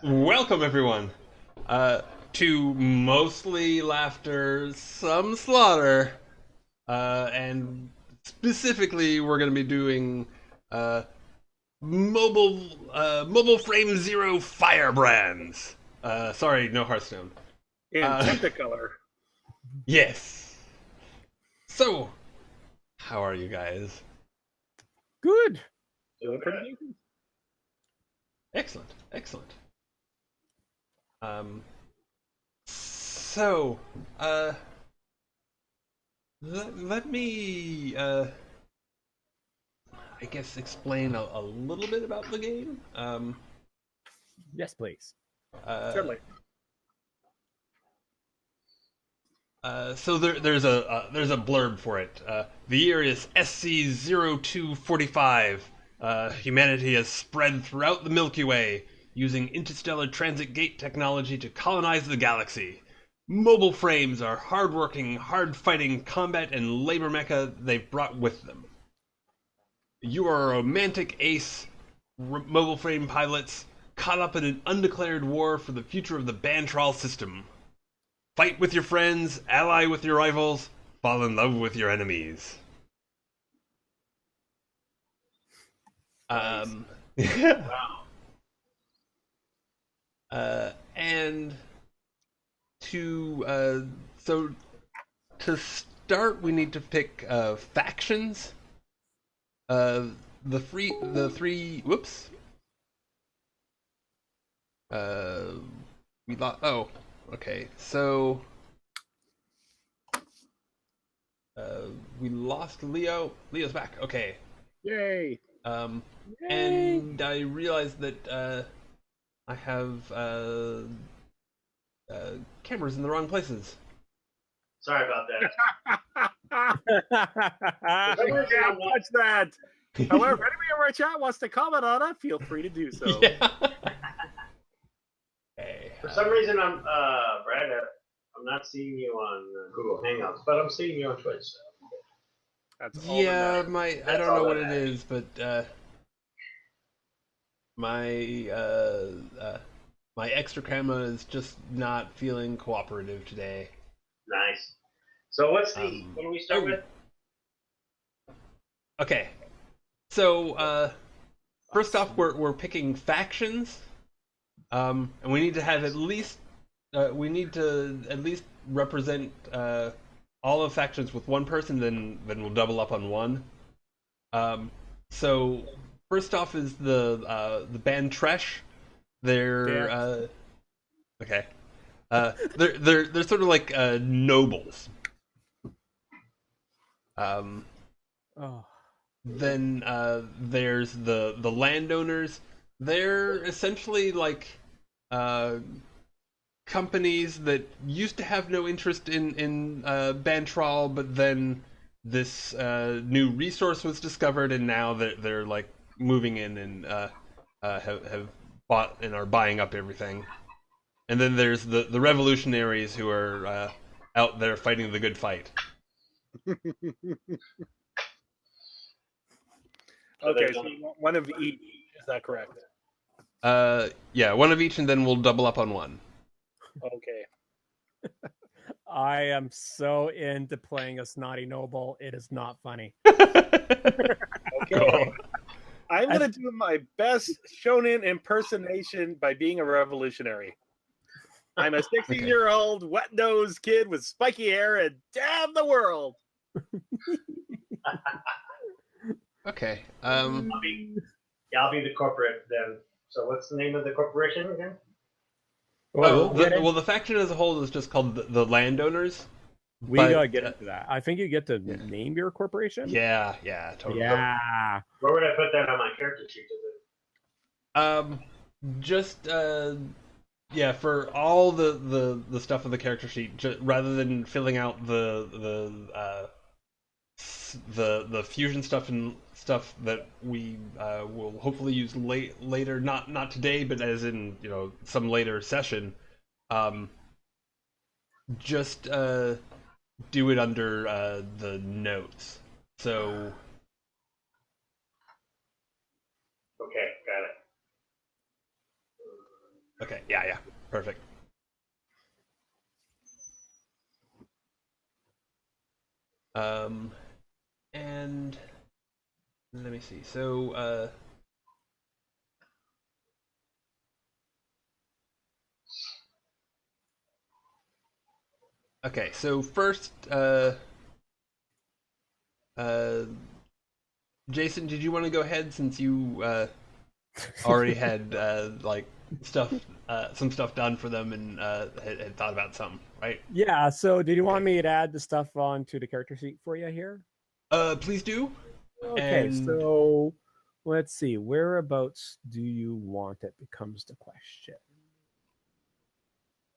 Welcome, everyone, to mostly laughter, some slaughter, and specifically, we're going to be doing uh, mobile frame zero firebrands. Sorry, no Hearthstone. In Uh, Technicolor. yes. So, how are you guys? Good. Doing pretty decent. Excellent, excellent. Um, so, uh, let me I guess explain a little bit about the game. Yes, please. Uh, Certainly. so there's a blurb for it. The year is SC0245. Humanity has spread throughout the Milky Way using interstellar transit gate technology to colonize the galaxy. Mobile frames are hardworking, hard-fighting combat and labor mecha they've brought with them. You are a romantic ace, mobile frame pilots, caught up in an undeclared war for the future of the Bantral system. Fight with your friends, ally with your rivals, fall in love with your enemies. Nice. Um, Wow. and to so to start, we need to pick factions. Uh, the three. Whoops. Uh, we lost. Oh, okay. So we lost Leo. Leo's back. Okay. Yay. Um, Yay. and I realized that I have cameras in the wrong places. Sorry about that. You can't touch that. However, if anybody in our chat wants to comment on it, feel free to do so. Yeah. Okay. For some reason, Brad, I'm not seeing you on Google Hangouts, but I'm seeing you on Twitch. So. That's all that Yeah, matters. I That's don't know all what that it is, but my extra camera is just not feeling cooperative today. Nice. So what do we start oh. with? Okay. So first off, we're picking factions, and we need to have at least we need to at least represent all of factions with one person. Then we'll double up on one. So first off is the band Tresh. They're okay. They're sort of like nobles. Oh. Then there's the landowners. They're essentially like companies that used to have no interest in Bantral, but then this new resource was discovered, and now they're like moving in and have bought and are buying up everything. And then there's the revolutionaries who are out there fighting the good fight. Okay, so you want one of each. Is that correct? Yeah, one of each, and then we'll double up on one. Okay. I am so into playing a snotty noble. It is not funny. Okay. I'm going to do my best shonen impersonation by being a revolutionary. I'm a 16-year-old wet-nosed kid with spiky hair and damn the world. Okay. I'll be the corporate then. So what's the name of the corporation again? Well, the faction as a whole is just called the landowners. we gotta get into that. I think you get to name your corporation. Yeah, totally. Yeah. Where would I put that on my character sheet? Just yeah, for all the stuff on the character sheet, rather than filling out the fusion stuff and stuff that we will hopefully use later, not today, but as in some later session. Just do it under the notes. So Okay, got it. Okay, yeah, perfect. And let me see. So, okay. So first, uh, Jason, did you want to go ahead since you already had like stuff, some stuff done for them and had thought about something, right? Yeah. So, did you want Okay. me to add the stuff onto the character sheet for you here? Please do. Okay. And So, let's see. Whereabouts do you want it? Becomes the question.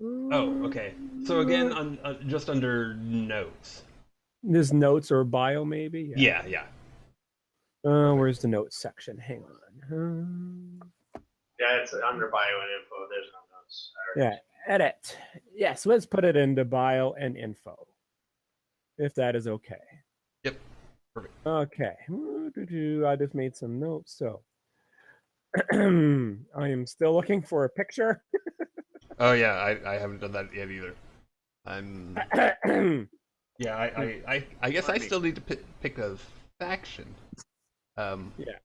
oh, okay. So again, on just under notes. This notes or bio, maybe. Yeah. Perfect. Where's the notes section? Hang on. Yeah, it's under bio and info. There's no notes. Yeah, edit. Yes, let's put it into bio and info, if that is okay. Yep. Perfect. Okay. I just made some notes. So I am still looking for a picture. Oh yeah, I haven't done that yet either. I'm yeah, I guess I still need to pick a faction. Yeah.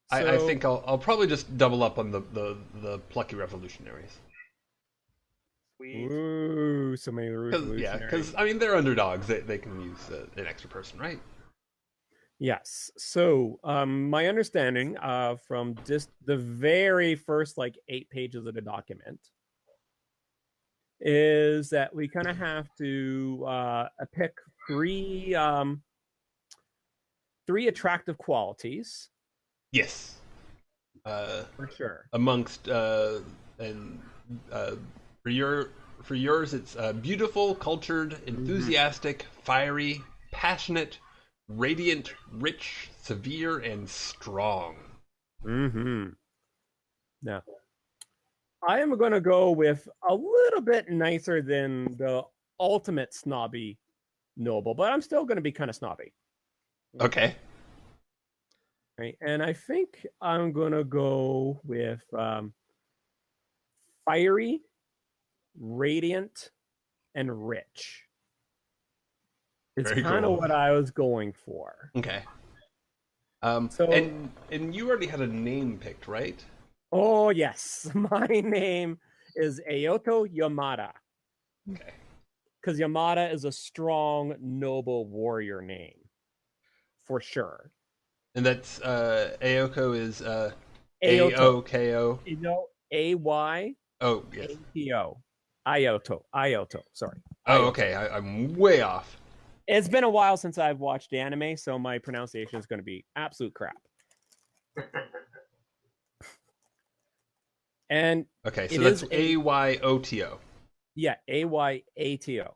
I think I'll probably just double up on the plucky revolutionaries. Sweet. Ooh, so many Because revolutionaries. I mean they're underdogs. They can use an extra person, right? Yes. So, my understanding from just the very first like 8 pages of the document is that we kind of have to pick three attractive qualities. Yes. For sure. Amongst and for yours it's beautiful, cultured, enthusiastic, fiery, passionate, radiant, rich, severe, and strong. Mm-hmm. Now, I am going to go with a little bit nicer than the ultimate snobby noble, but I'm still going to be kind of snobby. Okay. Right. And I think I'm going to go with fiery, radiant, and rich. It's Very kind of cool. what I was going for. Okay. So, And you already had a name picked, right? oh, yes. My name is Aoto Yamada. Okay. Because Yamada is a strong, noble warrior name. For sure. And that's Aoko is Aoto. AOKO. You know, AY Oh yes. ATO. Ioto. Sorry. Oh Ioto. okay. I'm way off. It's been a while since I've watched anime, so my pronunciation is going to be absolute crap. And Okay, so it that's is AYOTO. yeah, AYATO.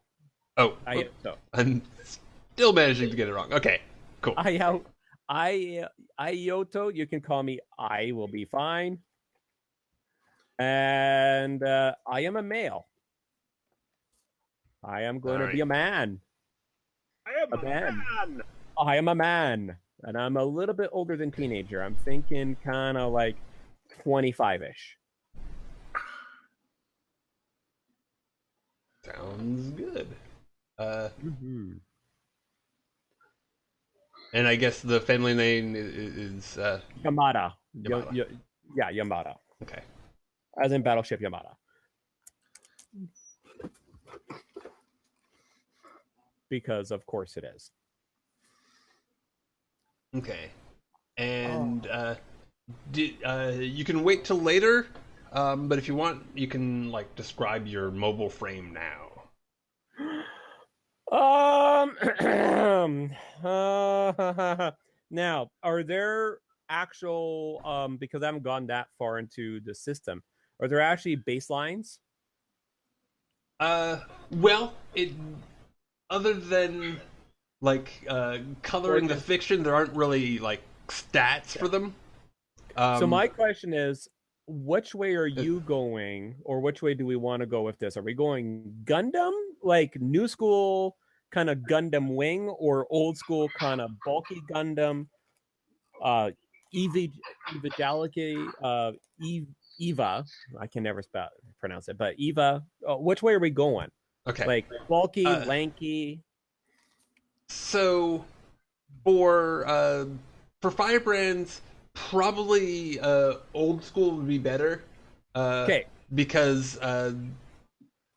Oh, Ioto. I'm still managing to get it wrong. Okay, cool. Ioto, you can call me I will be fine. And I am a male. I am going to be a man. I am a man. I am a man. And I'm a little bit older than teenager. I'm thinking kind of like 25-ish. Sounds good. Mm-hmm. And I guess the family name is Yamada. Yamada. Yeah, Yamada. Okay. As in Battleship Yamada. Because of course it is. Okay. And you can wait till later, but if you want, you can like describe your mobile frame now. Now, are there actual because I haven't gone that far into the system, are there actually baselines? Well, it other than like coloring the fiction, there aren't really like stats for them. So my question is, which way are you going, or which way do we want to go with this? Are we going Gundam, like new school kind of Gundam wing, or old school kind of bulky Gundam, Eva. I can never pronounce it, but Eva. Which way are we going? Okay. Like bulky, lanky. So for Firebrands, probably old school would be better. Okay. Because the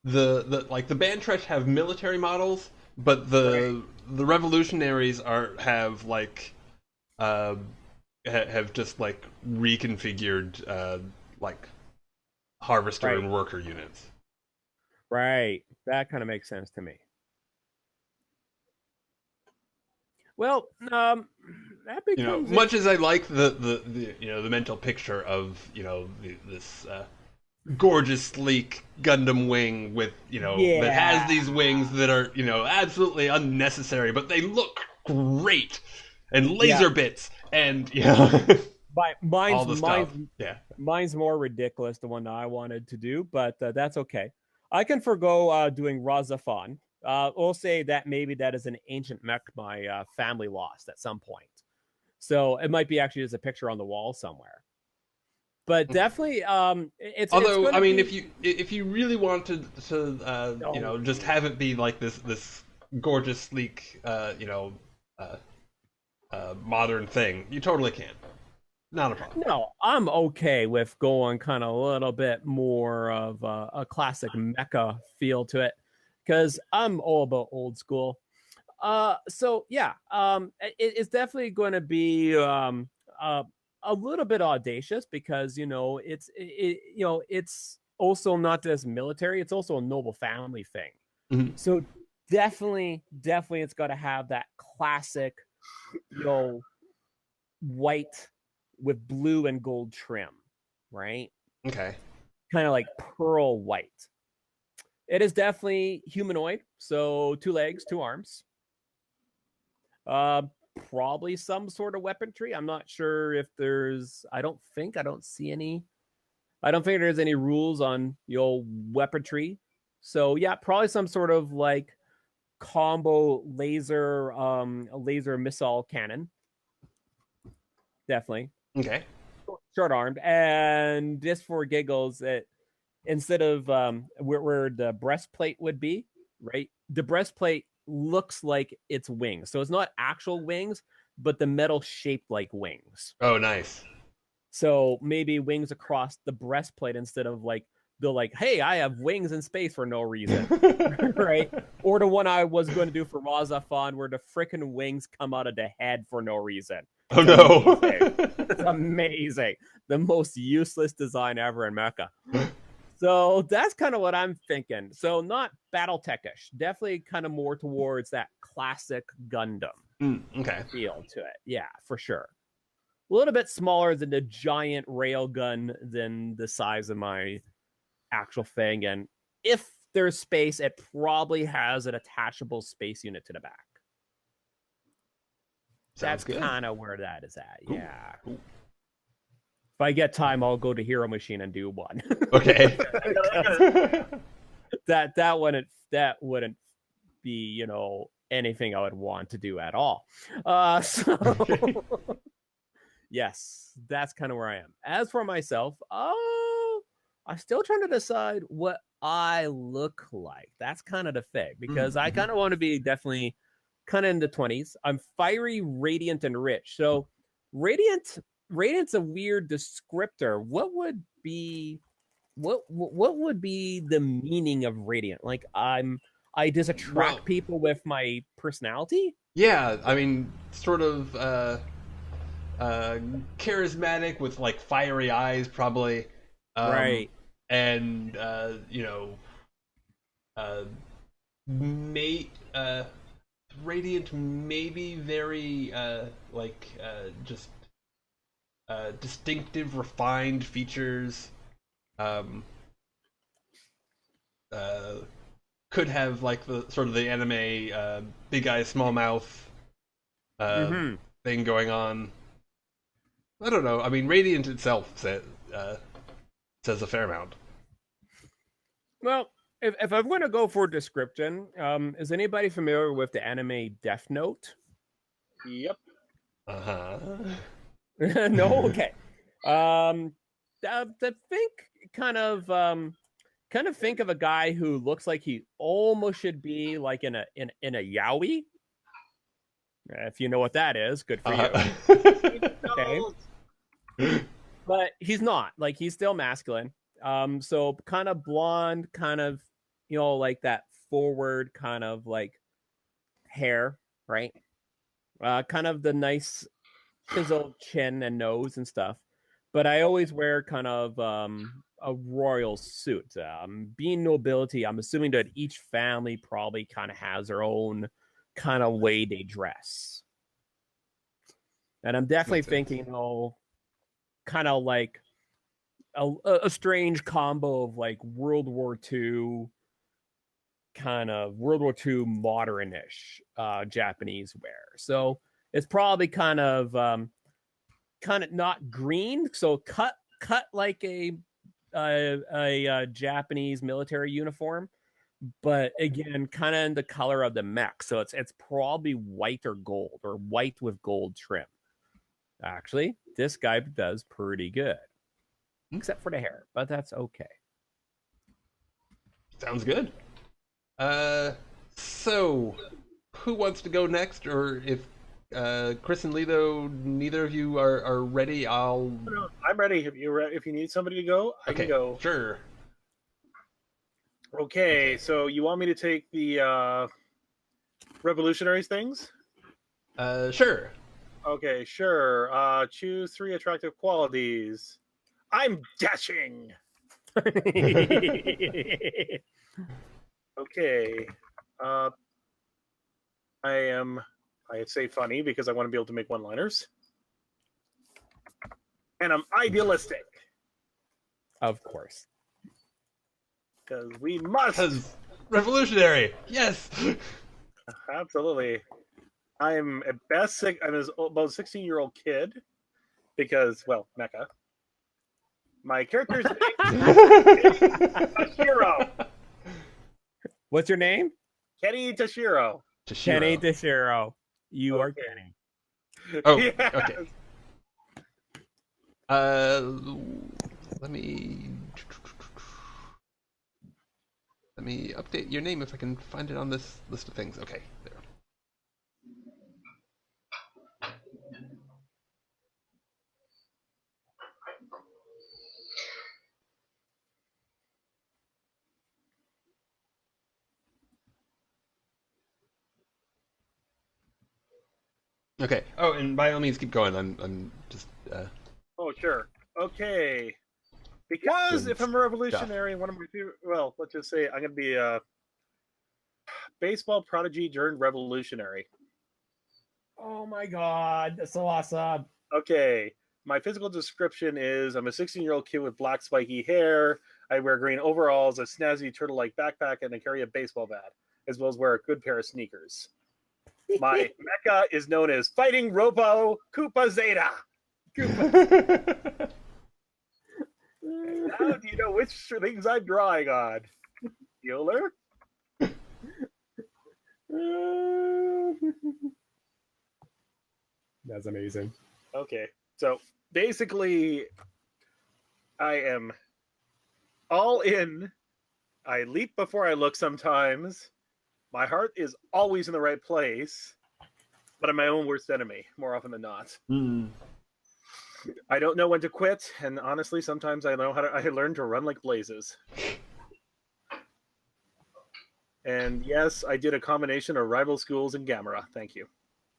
Bantresh have military models, but the revolutionaries have just like reconfigured like harvester and worker units. Right. That kind of makes sense to me. Well, that becomes much as I like the mental picture of this gorgeous, sleek Gundam wing with that has these wings that are absolutely unnecessary, but they look great, and laser bits, and all the stuff. Mine's more ridiculous, the one that I wanted to do, but that's okay. I can forgo doing Razafan. We'll say that maybe that is an ancient mech my family lost at some point. So it might be actually just a picture on the wall somewhere. But definitely, if you really wanted to just have it be like this gorgeous, sleek, modern thing, you totally can. Not a problem. No, I'm okay with going kind of a little bit more of a classic mecha feel to it, because I'm all about old school. It's definitely going to be a little bit audacious, because it's also not just military, it's also a noble family thing. Mm-hmm. So definitely it's got to have that classic white with blue and gold trim, right? Okay. Kind of like pearl white. It is definitely humanoid, so 2 legs, 2 arms. Probably some sort of weaponry. I'm not sure if there's. I don't think there's any rules on weaponry. So yeah, probably some sort of like combo laser missile cannon. Definitely. Okay. Short armed, and just for giggles, instead of where the breastplate would be, right? The breastplate looks like it's wings, so it's not actual wings, but the metal shaped like wings. Oh, nice. So maybe wings across the breastplate instead of like they're like, hey, I have wings in space for no reason, right? Or the one I was going to do for Razafan, where the freaking wings come out of the head for no reason. Oh no! It's amazing. The most useless design ever in Mecha. So that's kind of what I'm thinking. So not BattleTech-ish. Definitely kind of more towards that classic Gundam feel to it. Yeah, for sure. A little bit smaller than the giant railgun than the size of my actual thing. And if there's space, it probably has an attachable space unit to the back. That's kind of where that is at. Cool. Yeah. Cool. If I get time, I'll go to Hero Machine and do one. Okay. that wouldn't be anything I would want to do at all. Yes, that's kind of where I am. As for myself, I'm still trying to decide what I look like. That's kind of the thing, because I kind of want to be definitely kind of in the 20s. I'm fiery, radiant, and rich. So radiant's a weird descriptor. What would be the meaning of radiant? Like I just attract people with my personality? Yeah, I mean, sort of charismatic with like fiery eyes, probably. Right. And radiant, maybe very just distinctive, refined features. Could have like the sort of the anime big eyes, small mouth thing going on. I don't know. I mean, radiant itself says a fair amount. Well, if I'm going to go for description, is anybody familiar with the anime Death Note? Yep. Uh-huh. No, okay. Think kind of think of a guy who looks like he almost should be like in a yaoi. If you know what that is, good for you. Okay. But he's not. Like he's still masculine. So kind of blonde, kind of like that forward kind of like hair, right? Kind of the nice chiseled chin and nose and stuff. But I always wear kind of a royal suit. Being nobility, I'm assuming that each family probably kind of has their own kind of way they dress. And I'm definitely thinking, kind of like a strange combo of like World War II, kind of World War II modern-ish Japanese wear. So it's probably kind of not green, so cut like a Japanese military uniform, but again, kind of in the color of the mech. So it's probably white or gold, or white with gold trim. Actually, this guy does pretty good, except for the hair, but that's okay. Sounds good. So who wants to go next? Or if Chris and Lito, neither of you are ready, I'll. No, I'm ready. If you need somebody to go, I can go. Sure. Okay, so you want me to take the revolutionaries things? Sure. Okay, sure. Choose 3 attractive qualities. I'm dashing. Okay. I say funny because I want to be able to make one-liners. And I'm idealistic. Of course. Because we must. Because revolutionary. Yes. Absolutely. I'm about a 16-year-old kid because, well, Mecha. My character's name is Tashiro. What's your name? Kenny Tashiro. Kenny Tashiro. You are Kenny. Oh, Yes. okay. Let me update your name if I can find it on this list of things. Okay, there. Okay. Oh, and by all means, keep going. I'm just. Oh, sure. Okay. Because if I'm a revolutionary, one of my favorite, well, let's just say I'm going to be a baseball prodigy turned revolutionary. Oh my god, that's so awesome. Okay. My physical description is I'm a 16-year-old kid with black spiky hair. I wear green overalls, a snazzy turtle-like backpack, and I carry a baseball bat, as well as wear a good pair of sneakers. My mecha is known as Fighting Robo Koopa Zeta. Koopa. Now do you know which things I'm drawing on? Bueller? That's amazing. Okay, so basically, I am all in. I leap before I look sometimes. My heart is always in the right place, but I'm my own worst enemy, more often than not. I don't know when to quit, and honestly, sometimes I learn to run like blazes. And yes, I did a combination of rival schools and Gamera. Thank you.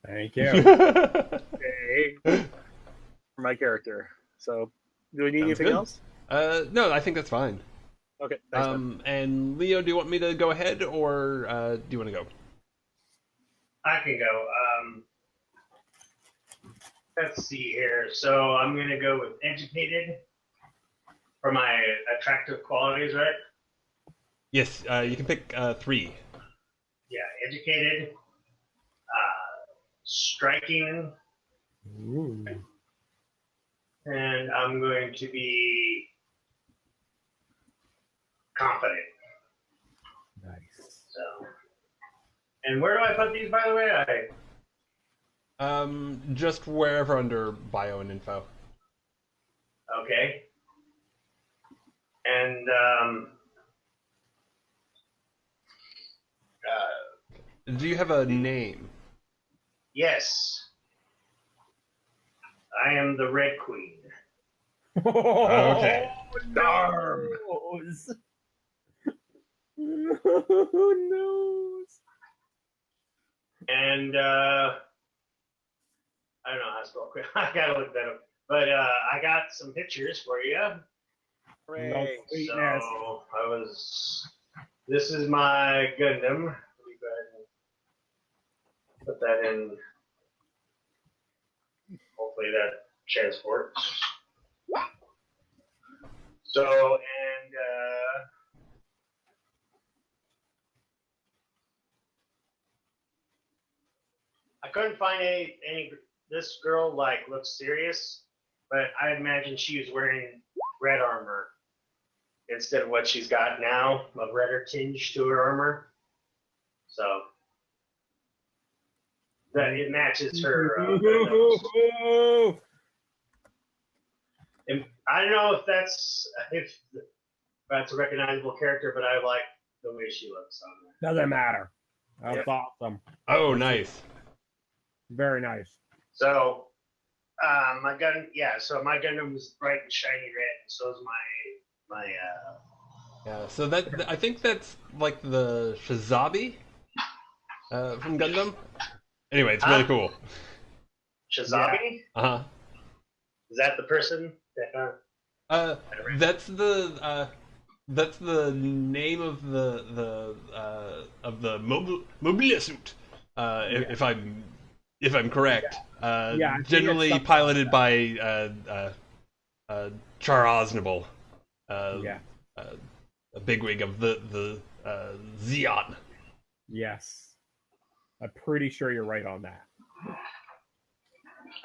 Thank you. Okay. For my character. So, do we need anything else? No, I think that's fine. Okay. Thanks, man. And Leo, do you want me to go ahead, or do you want to go? I can go. Let's see here. So I'm going to go with educated for my attractive qualities, right? Yes, you can pick 3. Yeah, educated, striking, Ooh. and I'm going to be confident. Nice. So, and where do I put these, by the way? Just wherever under bio and info. Okay. And Do you have a name? yes, I am the Red Queen. Okay. Darn. Who knows? And I don't know how to spell quick. I gotta look that up. But I got some pictures for you. Hooray. Sweetness. So this is my Gundam. Let me go ahead and put that in. Hopefully that transports. So, and I couldn't find any. This girl looks serious, but I imagine she was wearing red armor instead of what she's got now, a redder tinge to her armor. So that it matches her. And I don't know if that's a recognizable character, but I like the way she looks on there. Doesn't matter. That's awesome. Oh, nice. Very nice. So my Gundam was bright and shiny red, and so is my Yeah. So I think that's like the Shizabi from Gundam. Anyway, it's really cool. Shizabi. Uh Is that the person? huh. That's the name of the mobile suit. If I'm correct. Yeah, Generally piloted by Char Aznable. Yeah. A bigwig of the Xeon. Yes. I'm pretty sure you're right on that.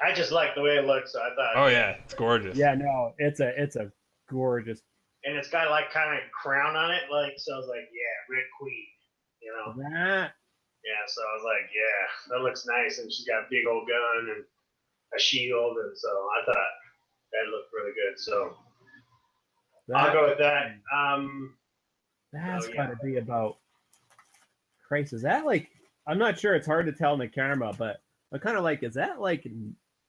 I just like the way it looks, so I thought. Oh yeah, it's gorgeous. Yeah, no, it's a gorgeous. And it's got kind of crown on it, so I was like, yeah, Red Queen, That. Yeah, so I was like, yeah, that looks nice, and she's got a big old gun and a shield, and so I thought that looked really good. So I'll go with that. That's got to be about. Christ, is that I'm not sure. It's hard to tell in the camera, but I'm kind of is that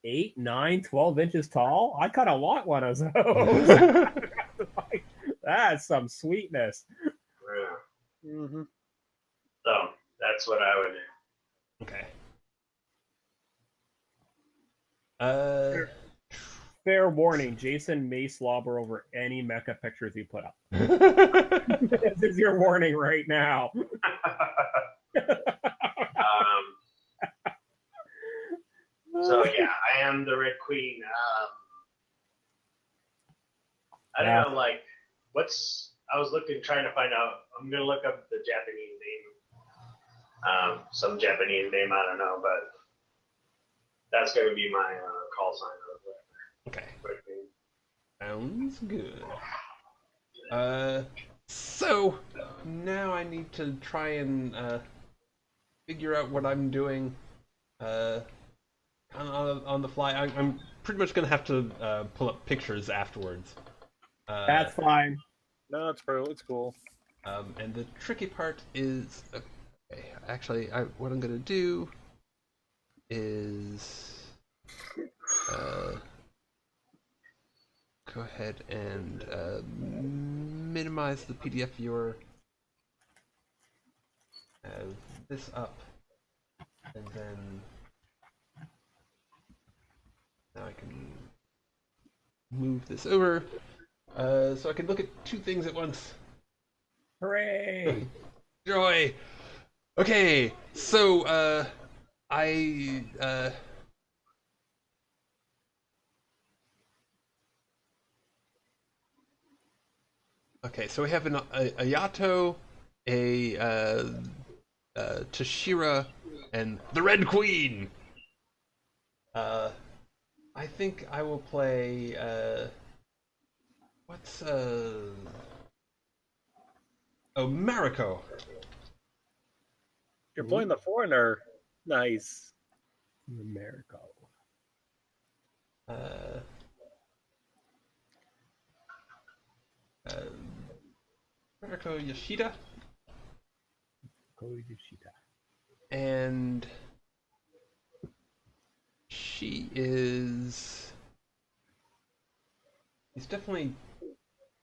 8, 9, 12 inches tall? I kind of want one of those. That's some sweetness. Yeah. Mm-hmm. So that's what I would. Okay. Fair warning: Jason may slobber over any mecha pictures you put up. This is your warning right now. So yeah, I am the Red Queen. I don't know, I was trying to find out. I'm gonna look up the Japanese name. Some Japanese name, I don't know, but that's gonna be my call sign or whatever. Okay. Sounds good. So now I need to try and figure out what I'm doing on the fly. I'm pretty much gonna have to pull up pictures afterwards. That's fine. No, it's cool. And the tricky part is, okay, actually, what I'm gonna do is go ahead and minimize the PDF viewer. Have this up, and then now I can move this over so I can look at two things at once. Hooray! Joy! Okay, so okay, so we have a Yato, a Tashira, and the Red Queen. I think I will play. What's Oh, Mariko. You're playing the foreigner. Nice. America. Mariko Yoshida, Yoshida. and she's definitely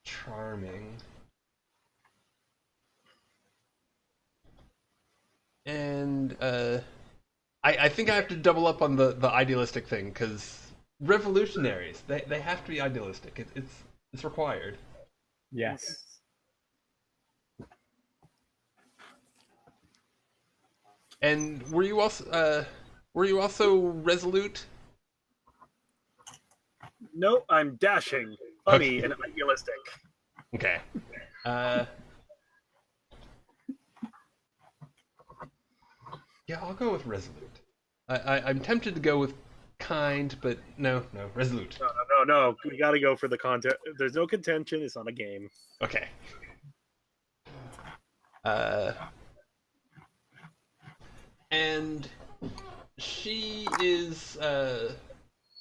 charming. And I think I have to double up on the idealistic thing, because revolutionaries, they have to be idealistic. It's required. Yes. And were you also resolute? No, I'm dashing, funny, and idealistic. Okay. Yeah, I'll go with resolute. I'm tempted to go with kind, but no, resolute. No. We got to go for the content. There's no contention. It's not a game. Okay. And she is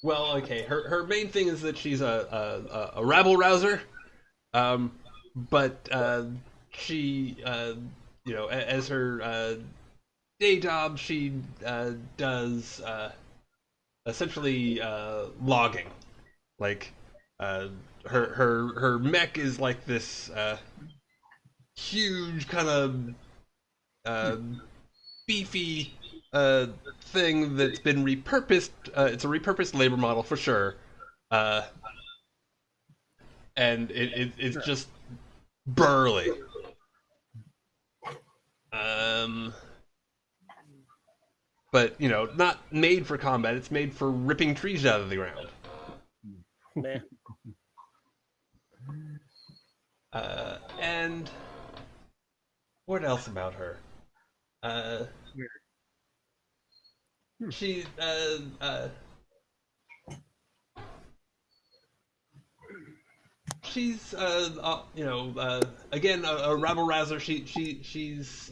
well, okay. Her main thing is that she's a rabble rouser, but she as her day job, she does essentially logging. Like her mech is like this huge kind of beefy thing that's been repurposed. It's a repurposed labor model for sure, and it's just burly. But not made for combat. It's made for ripping trees out of the ground. Nah. And what else about her? She she's again a rabble rouser. She's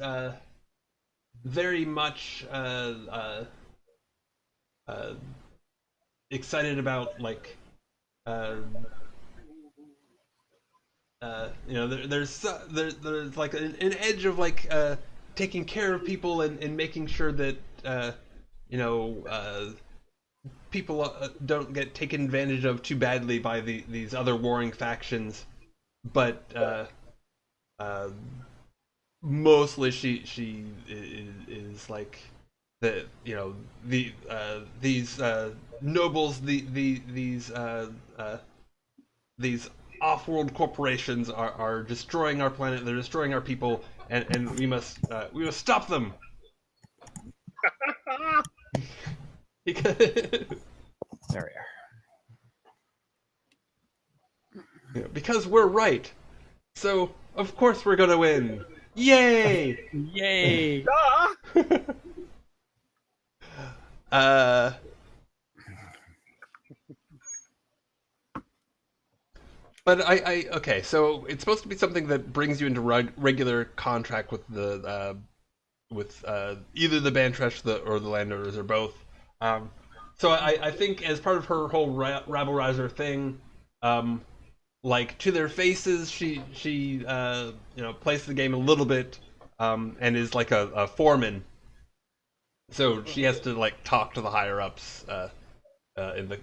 very much excited about like there's like an edge of like taking care of people and making sure that people don't get taken advantage of too badly by these other warring factions, but mostly she is like these nobles, these off-world corporations are destroying our planet. They're destroying our people, and we must stop them. There we are. Because we're right. So of course we're gonna win. Yay! Yay! But okay. So it's supposed to be something that brings you into regular contract with the either the Bantresh or the landowners or both. So I think as part of her whole rabble rouser thing, like to their faces, she plays the game a little bit, and is like a foreman. So she has to like talk to the higher ups in the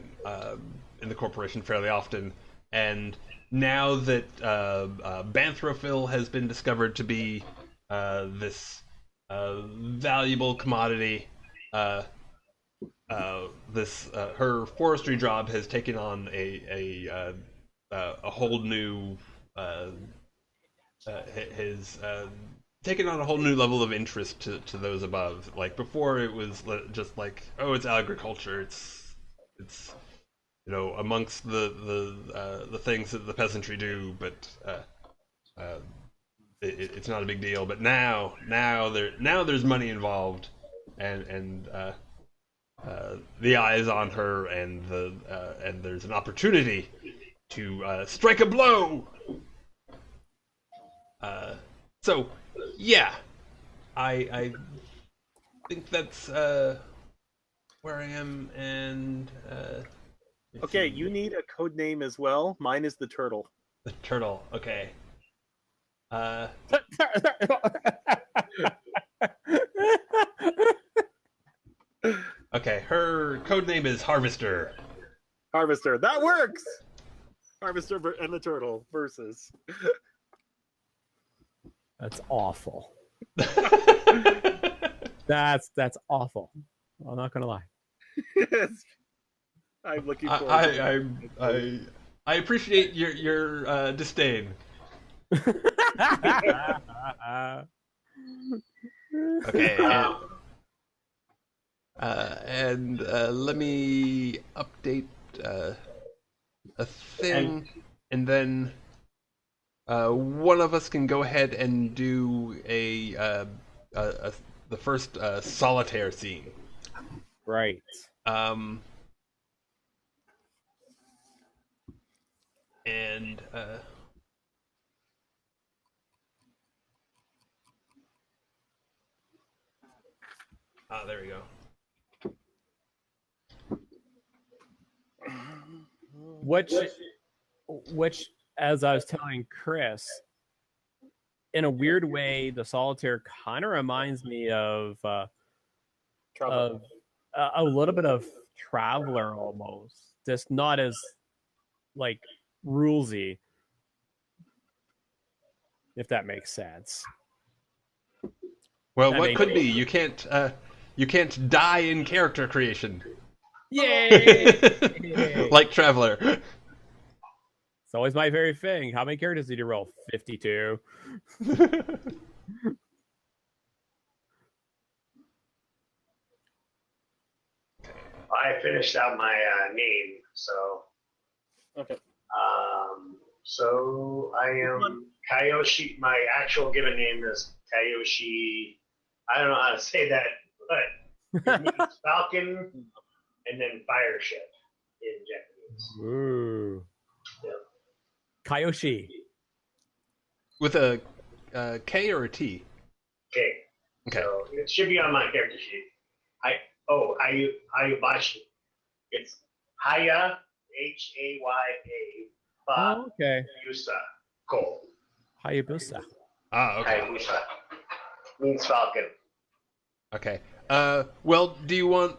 corporation fairly often. And now that Banthrophil has been discovered to be this valuable commodity, her forestry job has taken on a whole new has taken on a whole new level of interest to those above. Like before, it was just like, oh, it's agriculture. It's amongst the things that the peasantry do, but it's not a big deal. But now there's money involved, and the eye is on her, and there's an opportunity to strike a blow. So yeah, I think that's where I am, and let's Okay, see. you need a code name as well. Mine is the turtle. The turtle. Okay. Okay. Her code name is Harvester. Harvester. That works. Harvester and the turtle versus. That's awful. That's awful. I'm not gonna lie. Yes. I'm looking forward to it. I appreciate your disdain. Okay. And let me update a thing, and then one of us can go ahead and do the first solitaire scene. Right. And there we go. Which, as I was telling Chris, in a weird way, the solitaire kind of reminds me of a little bit of Traveler almost, just not as like rulesy, if that makes sense. Well, what could be? You can't die in character creation. Yay! Like Traveler. It's always my very thing. How many characters did you roll? 52. I finished out my name, so. Okay. So I am Kayoshi. My actual given name is Kayoshi. I don't know how to say that, but it means falcon and then fire ship in Japanese. Ooh. Yep. Kayoshi. With a K or a T? Okay. Okay. So it should be on my character sheet. Hayubashi. It's Haya, Haya. Oh, okay. Yusa. Cool. Hayabusa. Okay. Hayabusa. Means falcon. Okay. Well, do you want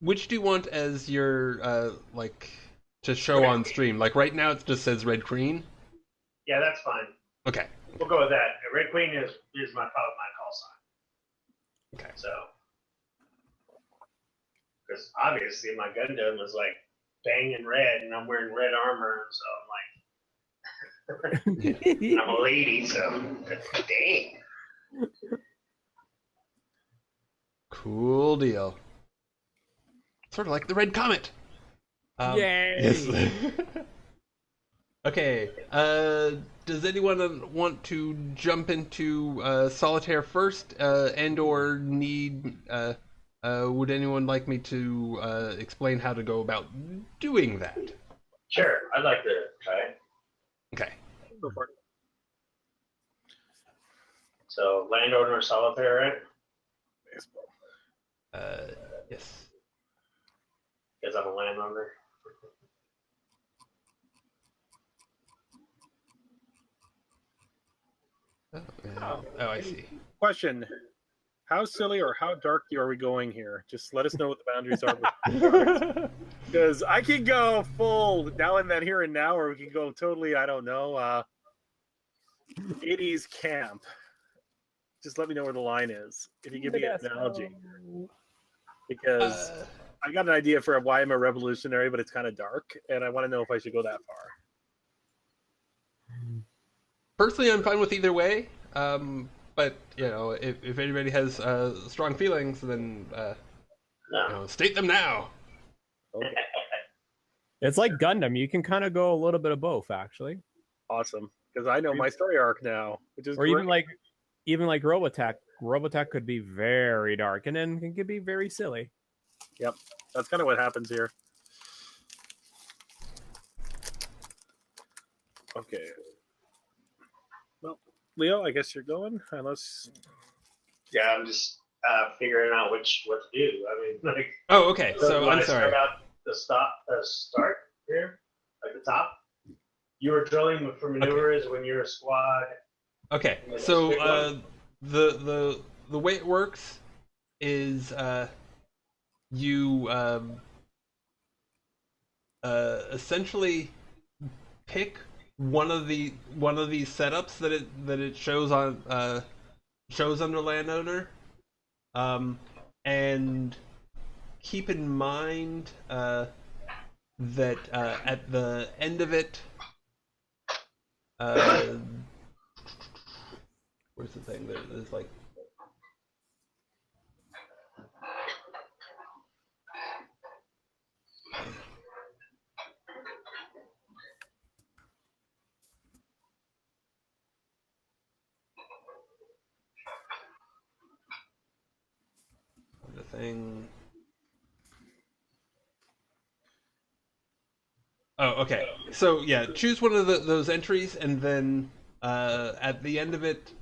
which do you want as your like to show on stream? Like right now, it just says Red Queen. Yeah, that's fine. Okay. We'll go with that. Red Queen is my call sign. Okay. So, because obviously my Gundam is like banging red, and I'm wearing red armor, so I'm like, I'm a lady, so dang. Cool deal. Sort of like the Red Comet. Yay! Yes. Okay. Does anyone want to jump into solitaire first, and/or need? Would anyone like me to explain how to go about doing that? Sure, I'd like to try it. Okay. Go for it. So, landowner solitaire, right? Yes. Because I'm a landowner. Oh, I see. Question: how silly or how dark are we going here? Just let us know what the boundaries are. Because I can go full now and then, here and now, or we can go totally, I don't know, 80s camp. Just let me know where the line is. If you give me an analogy. Because I got an idea for why I'm a revolutionary, but it's kind of dark, and I want to know if I should go that far. Personally, I'm fine with either way. But you know, if anybody has strong feelings, then state them now. Okay. It's like Gundam. You can kind of go a little bit of both, actually. Awesome, because I know my story arc now, which is or great. even like Robotech. Robotech could be very dark, and then it could be very silly. Yep, that's kind of what happens here. Okay. Well, Leo, I guess you're going, unless. Yeah, I'm just figuring out what to do. I mean, like. Oh, okay. So I'm sorry. Start out the start here, like the top. You were drilling for maneuvers when you're a squad. Okay. So the way it works is you essentially pick one of these setups that it shows on shows under landowner, and keep in mind that at the end of it, where's the thing? There's like. The thing. Oh, okay. So yeah, choose one of those entries, and then at the end of it,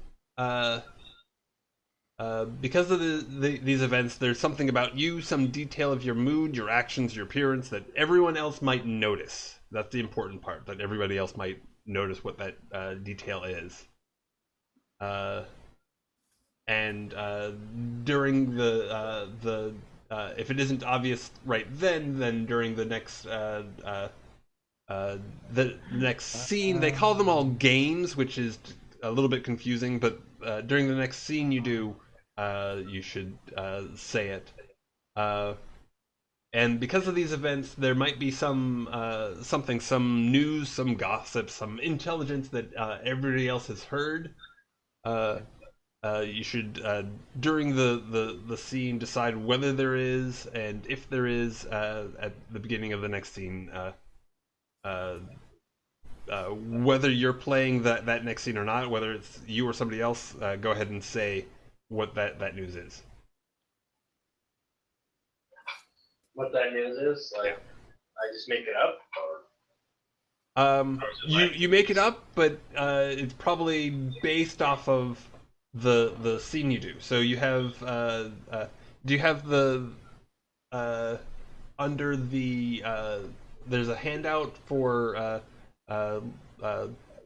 because of these events, there's something about you, some detail of your mood, your actions, your appearance that everyone else might notice. That's the important part. That everybody else might notice what that detail is. And during the if it isn't obvious right then during the next scene, they call them all games, which is a little bit confusing. But during the next scene you do, you should say it. And because of these events, there might be some news, some gossip, some intelligence that everybody else has heard. You should, during the scene, decide whether there is, and if there is, at the beginning of the next scene, whether you're playing that next scene or not, whether it's you or somebody else, go ahead and say what that news is. What that news is? Like, I just make it up? Or... you make it up, but it's probably based off of the scene you do. So you have do you have the under the there's a handout for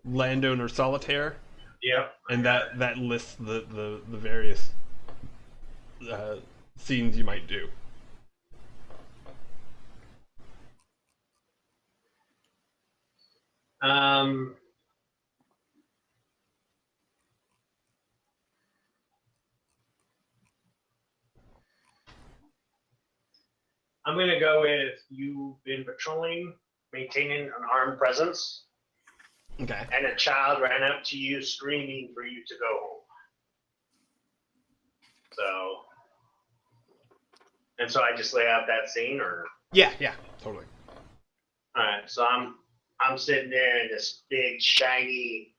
landowner solitaire. Yeah. And that lists the various scenes you might do. I'm going to go with you've been patrolling, maintaining an armed presence. Okay. And a child ran up to you screaming for you to go home. So I just lay out that scene, or? Yeah, totally. All right, so I'm sitting there in this big, shiny,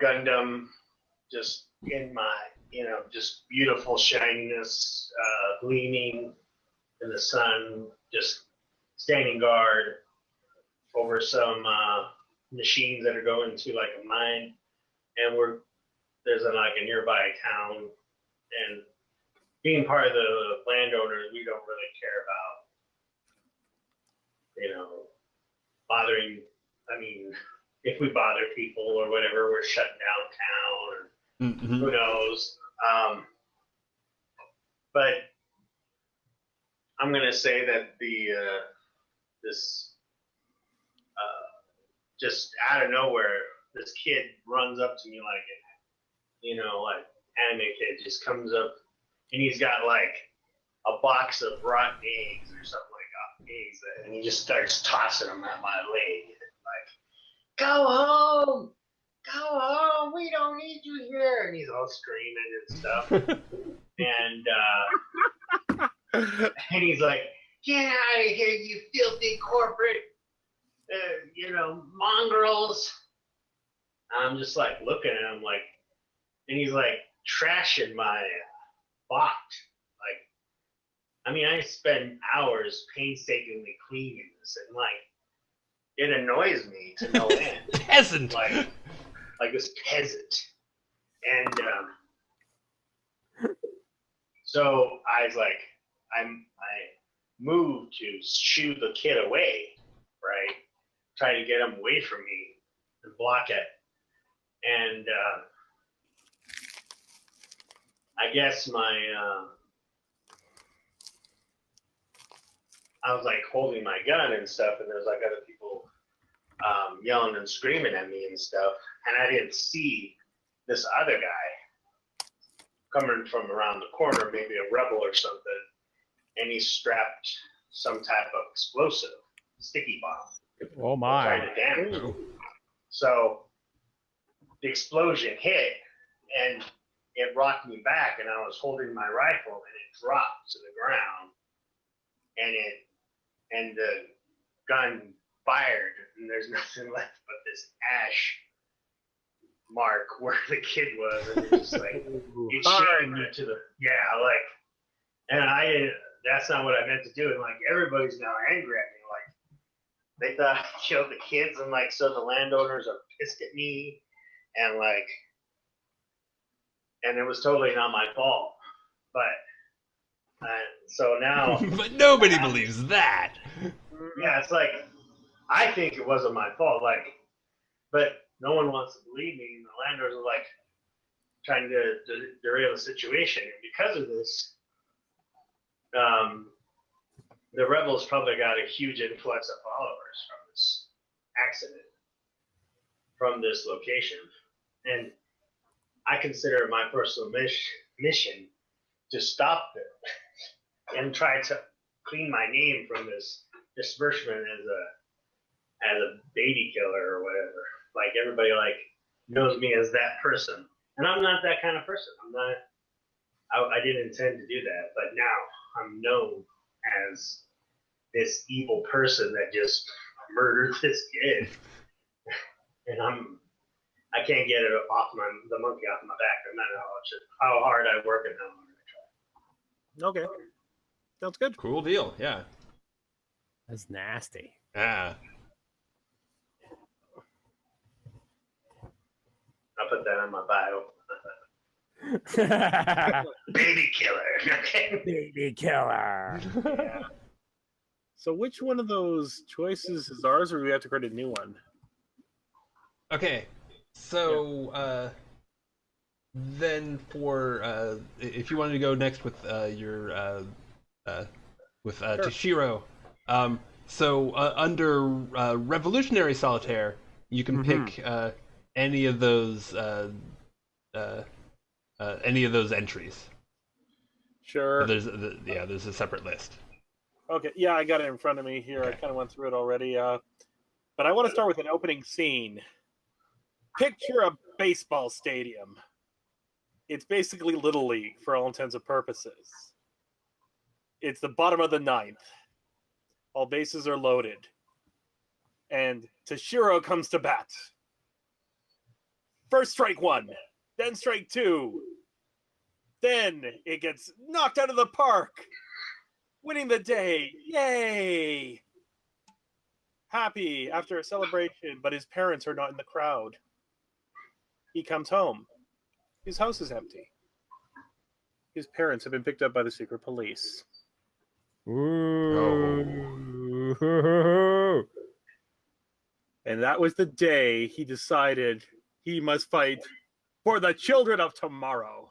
Gundam, just in my, just beautiful shininess, gleaming in the sun, just standing guard over some machines that are going to like a mine, and there's a nearby town, and being part of the landowners, we don't really care about bothering. I mean, if we bother people or whatever, we're shutting down town, or who knows. But I'm gonna say that this just out of nowhere, this kid runs up to me like anime kid just comes up, and he's got like a box of rotten eggs or something eggs, and he just starts tossing them at my leg, like, go home, we don't need you here, and he's all screaming and stuff, and he's like, get out of here, you filthy corporate mongrels. I'm just like looking at him like, and he's like trashing my box. Like, I mean, I spend hours painstakingly cleaning this, and like, it annoys me to no end. Peasant. Like this peasant. And So I was like, I moved to shoo the kid away, right? Try to get him away from me and block it. And I guess I was like holding my gun and stuff, and there's like other people yelling and screaming at me and stuff. And I didn't see this other guy coming from around the corner, maybe a rebel or something, and he strapped some type of explosive, sticky bomb. Oh my! Trying to damage me. So the explosion hit, and it rocked me back, and I was holding my rifle, and it dropped to the ground, and the gun fired, and there's nothing left but this ash mark where the kid was, and it's just like it shamed it to the and that's not what I meant to do, and like everybody's now angry at me, like they thought I killed the kids, and like so the landowners are pissed at me, and like and it was totally not my fault, but so now But nobody believes that. yeah, it's like I think it wasn't my fault, like, but no one wants to believe me, and the landowners are like trying to derail the situation, and because of this, the rebels probably got a huge influx of followers from this accident, from this location, and I consider it my personal mission to stop them and try to clean my name from this disbursement as a baby killer or whatever. Like everybody like knows me as that person, and I'm not that kind of person. I'm not. I didn't intend to do that, but now I'm known as this evil person that just murdered this kid, and I can't get it off the monkey off my back, no matter how hard I work and how hard I try. Okay, sounds good. Cool deal. Yeah. That's nasty. Ah. I'll put that on my bio. Baby killer. Baby killer. Yeah. So which one of those choices is ours, or do we have to create a new one? Okay. So then for if you wanted to go next with your with Toshiro, so under Revolutionary Solitaire, you can pick any of those entries. Sure. There's a separate list. Okay, yeah, I got it in front of me here. I kind of went through it already. But I want to start with an opening scene. Picture a baseball stadium. It's basically Little League for all intents and purposes. It's the bottom of the ninth. All bases are loaded. And Toshiro comes to bat. First strike one, then strike two. Then it gets knocked out of the park. Winning the day. Yay! Happy after a celebration, but his parents are not in the crowd. He comes home. His house is empty. His parents have been picked up by the secret police. Ooh. Oh. And that was the day he decided he must fight for the children of tomorrow.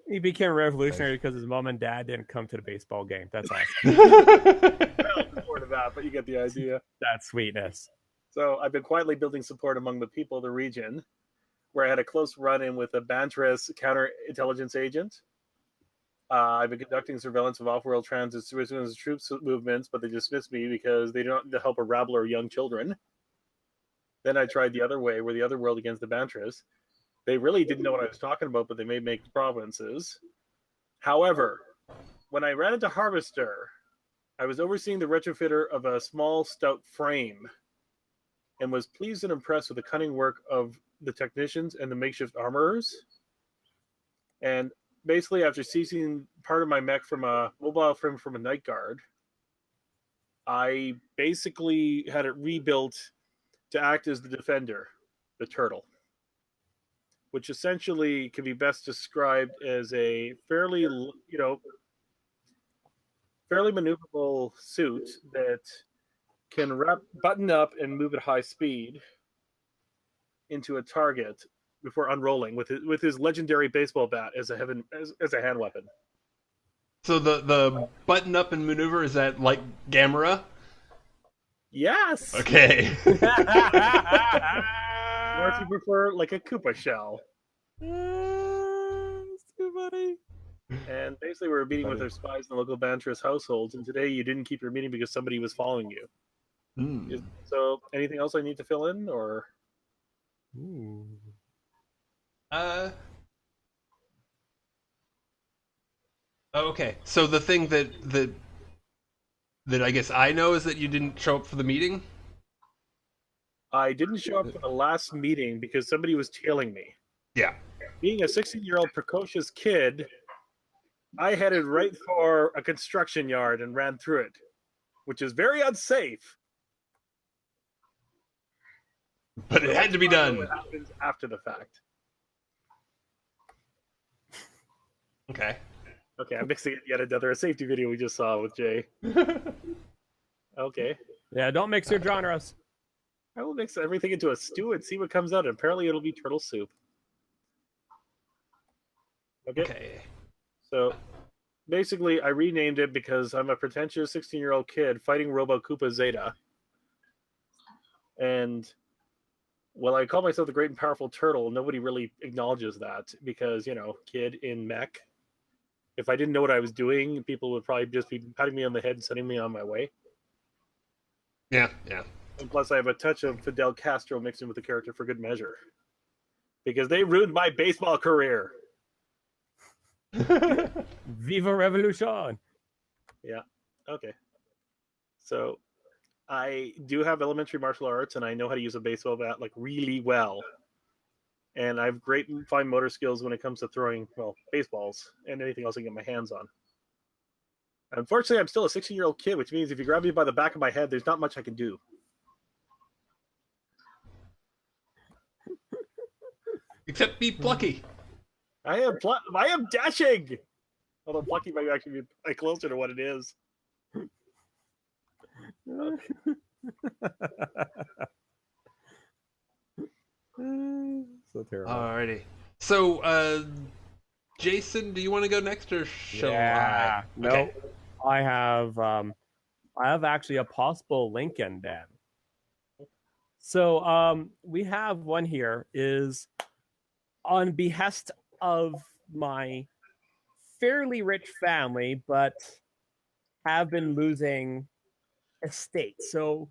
He became revolutionary because his mom and dad didn't come to the baseball game. That's awesome. Well, more to that, but you get the idea. That's sweetness. So I've been quietly building support among the people of the region, where I had a close run-in with a Bantris counterintelligence agent. I've been conducting surveillance of off-world transit citizens troops movements, but they dismissed me because they don't help a rabble or young children. Then I tried the other way, where the other world against the Bantris. They really didn't know what I was talking about, but they may make provinces. However, when I ran into Harvester, I was overseeing the retrofitter of a small, stout frame and was pleased and impressed with the cunning work of the technicians and the makeshift armorers. And basically, after seizing part of my mech from a mobile frame from a night guard, I basically had it rebuilt to act as the defender, the turtle. which essentially can be best described as a fairly maneuverable suit that can button up and move at high speed into a target before unrolling with his legendary baseball bat as a hand weapon. So the button up and maneuver, is that like Gamera? Yes. Okay. Or if you prefer, like a Koopa shell. It's too funny. And basically, we were meeting with Funny. our spies in the local Banterous households, and today you didn't keep your meeting because somebody was following you. So, anything else I need to fill in, or? Ooh. Okay. So the thing that I guess I know is that you didn't show up for the meeting. I didn't show up for the last meeting because somebody was tailing me. Yeah. Being a 16-year-old precocious kid, I headed right for a construction yard and ran through it, which is very unsafe. But it had to be done. What happens after the fact? Okay. Okay, I'm mixing it yet another safety video we just saw with Jay. Okay. Yeah, don't mix your genres. I will mix everything into a stew and see what comes out. And apparently it'll be turtle soup. Okay. So basically, I renamed it because I'm a pretentious 16-year-old kid fighting Robo Koopa Zeta. And while I call myself the Great and Powerful Turtle, nobody really acknowledges that because, kid in mech. If I didn't know what I was doing, people would probably just be patting me on the head and sending me on my way. Yeah. And plus, I have a touch of Fidel Castro mixed in with the character for good measure. Because they ruined my baseball career. Viva Revolution! Yeah. Okay. So, I do have elementary martial arts, and I know how to use a baseball bat really well. And I have great fine motor skills when it comes to throwing, baseballs and anything else I can get my hands on. Unfortunately, I'm still a 16-year-old kid, which means if you grab me by the back of my head, there's not much I can do. Except be plucky. I am dashing! Although plucky might actually be closer to what it is. So terrible. Alrighty. So, Jason, do you want to go next, or shall I? No, Okay. I have actually a possible Lincoln then. So we have one here is on behest of my fairly rich family, but have been losing estates. So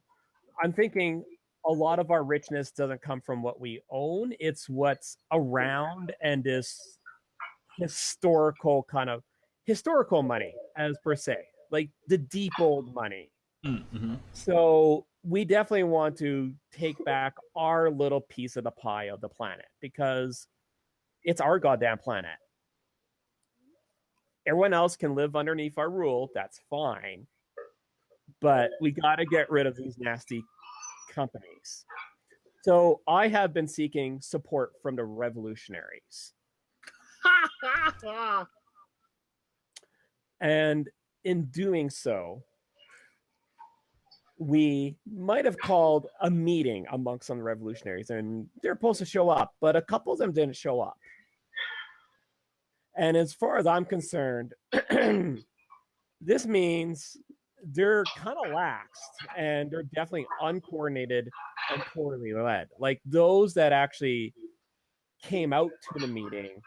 I'm thinking a lot of our richness doesn't come from what we own. It's what's around and is historical money as per se, like the deep old money. Mm-hmm. So we definitely want to take back our little piece of the pie of the planet because it's our goddamn planet. Everyone else can live underneath our rule. That's fine. But we got to get rid of these nasty companies. So I have been seeking support from the revolutionaries. And in doing so, we might have called a meeting amongst some revolutionaries, and they're supposed to show up, but a couple of them didn't show up. And as far as I'm concerned, this means they're kind of laxed and they're definitely uncoordinated and poorly led. Like those that actually came out to the meeting,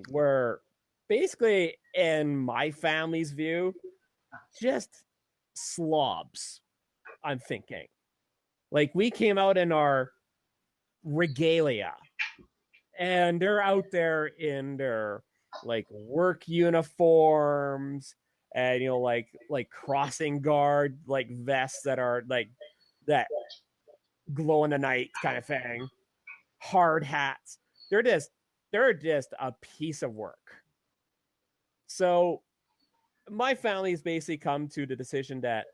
were basically, in my family's view, just slobs. I'm thinking. Like we came out in our regalia and they're out there in their work uniforms and like crossing guard vests that are that glow in the night kind of thing, hard hats. They're just a piece of work. So my family's basically come to the decision that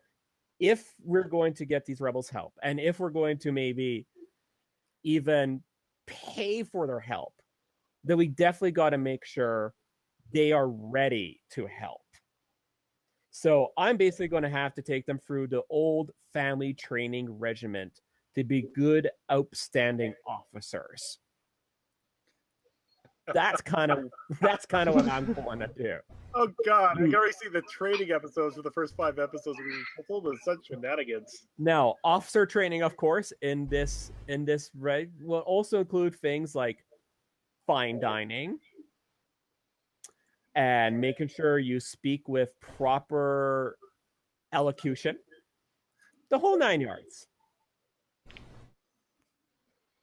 if we're going to get these rebels help and if we're going to maybe even pay for their help, then we definitely got to make sure they are ready to help. So I'm basically going to have to take them through the old family training regiment to be good, outstanding officers. That's kind of what I'm going to do. Oh God, I can already see the training episodes for the first 5 episodes. Full of such shenanigans. Now, officer training, of course, in this reg will also include things like fine dining and making sure you speak with proper elocution, the whole 9 yards.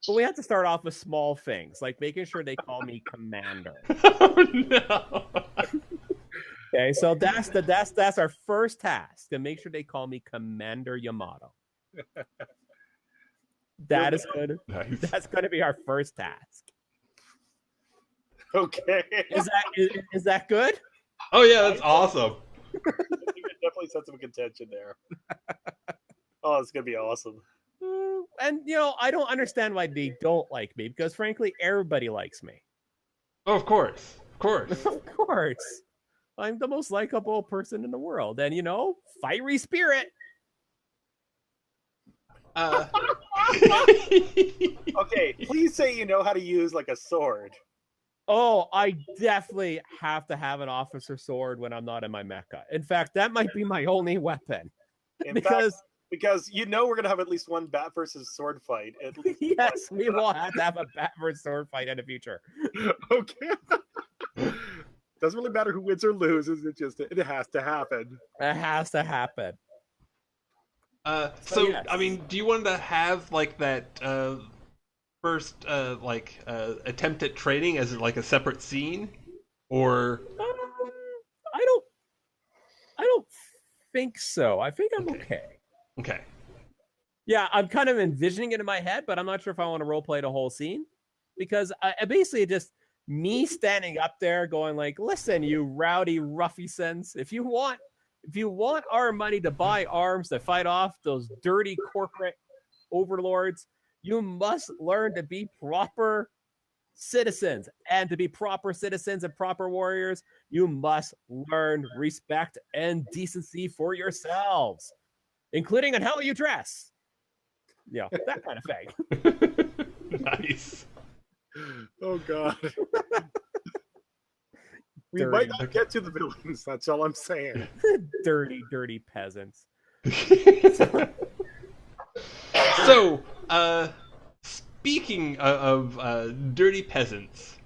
But we have to start off with small things, like making sure they call me commander. Oh no! Okay, so that's our first task, to make sure they call me Commander Yamato. That is good. Nice. That's going to be our first task. Okay. Is that good? Oh yeah, that's awesome. Definitely sense of contention there. Oh, it's gonna be awesome. And I don't understand why they don't like me, because frankly, everybody likes me. Oh, of course, of course. Of course. I'm the most likable person in the world. And, fiery spirit. Okay, please say you know how to use like a sword. Oh, I definitely have to have an officer sword when I'm not in my mecha. In fact, that might be my only weapon. Because we're gonna have at least one bat versus sword fight. At least yes, we will have to have a bat versus sword fight in the future. Okay. Doesn't really matter who wins or loses. It has to happen. It has to happen. So yes. I mean, do you want to have like that first attempt at training as like a separate scene, or? I don't think so. I think I'm okay. Okay. Yeah, I'm kind of envisioning it in my head, but I'm not sure if I want to roleplay the whole scene, because basically just me standing up there going like, "Listen, you rowdy ruffians, if you want our money to buy arms to fight off those dirty corporate overlords, you must learn to be proper citizens. And to be proper citizens and proper warriors, you must learn respect and decency for yourselves, including on how you dress." That kind of thing. Nice. Oh God. We might not get to the villains. That's all I'm saying. Dirty, dirty peasants. So, speaking of dirty peasants,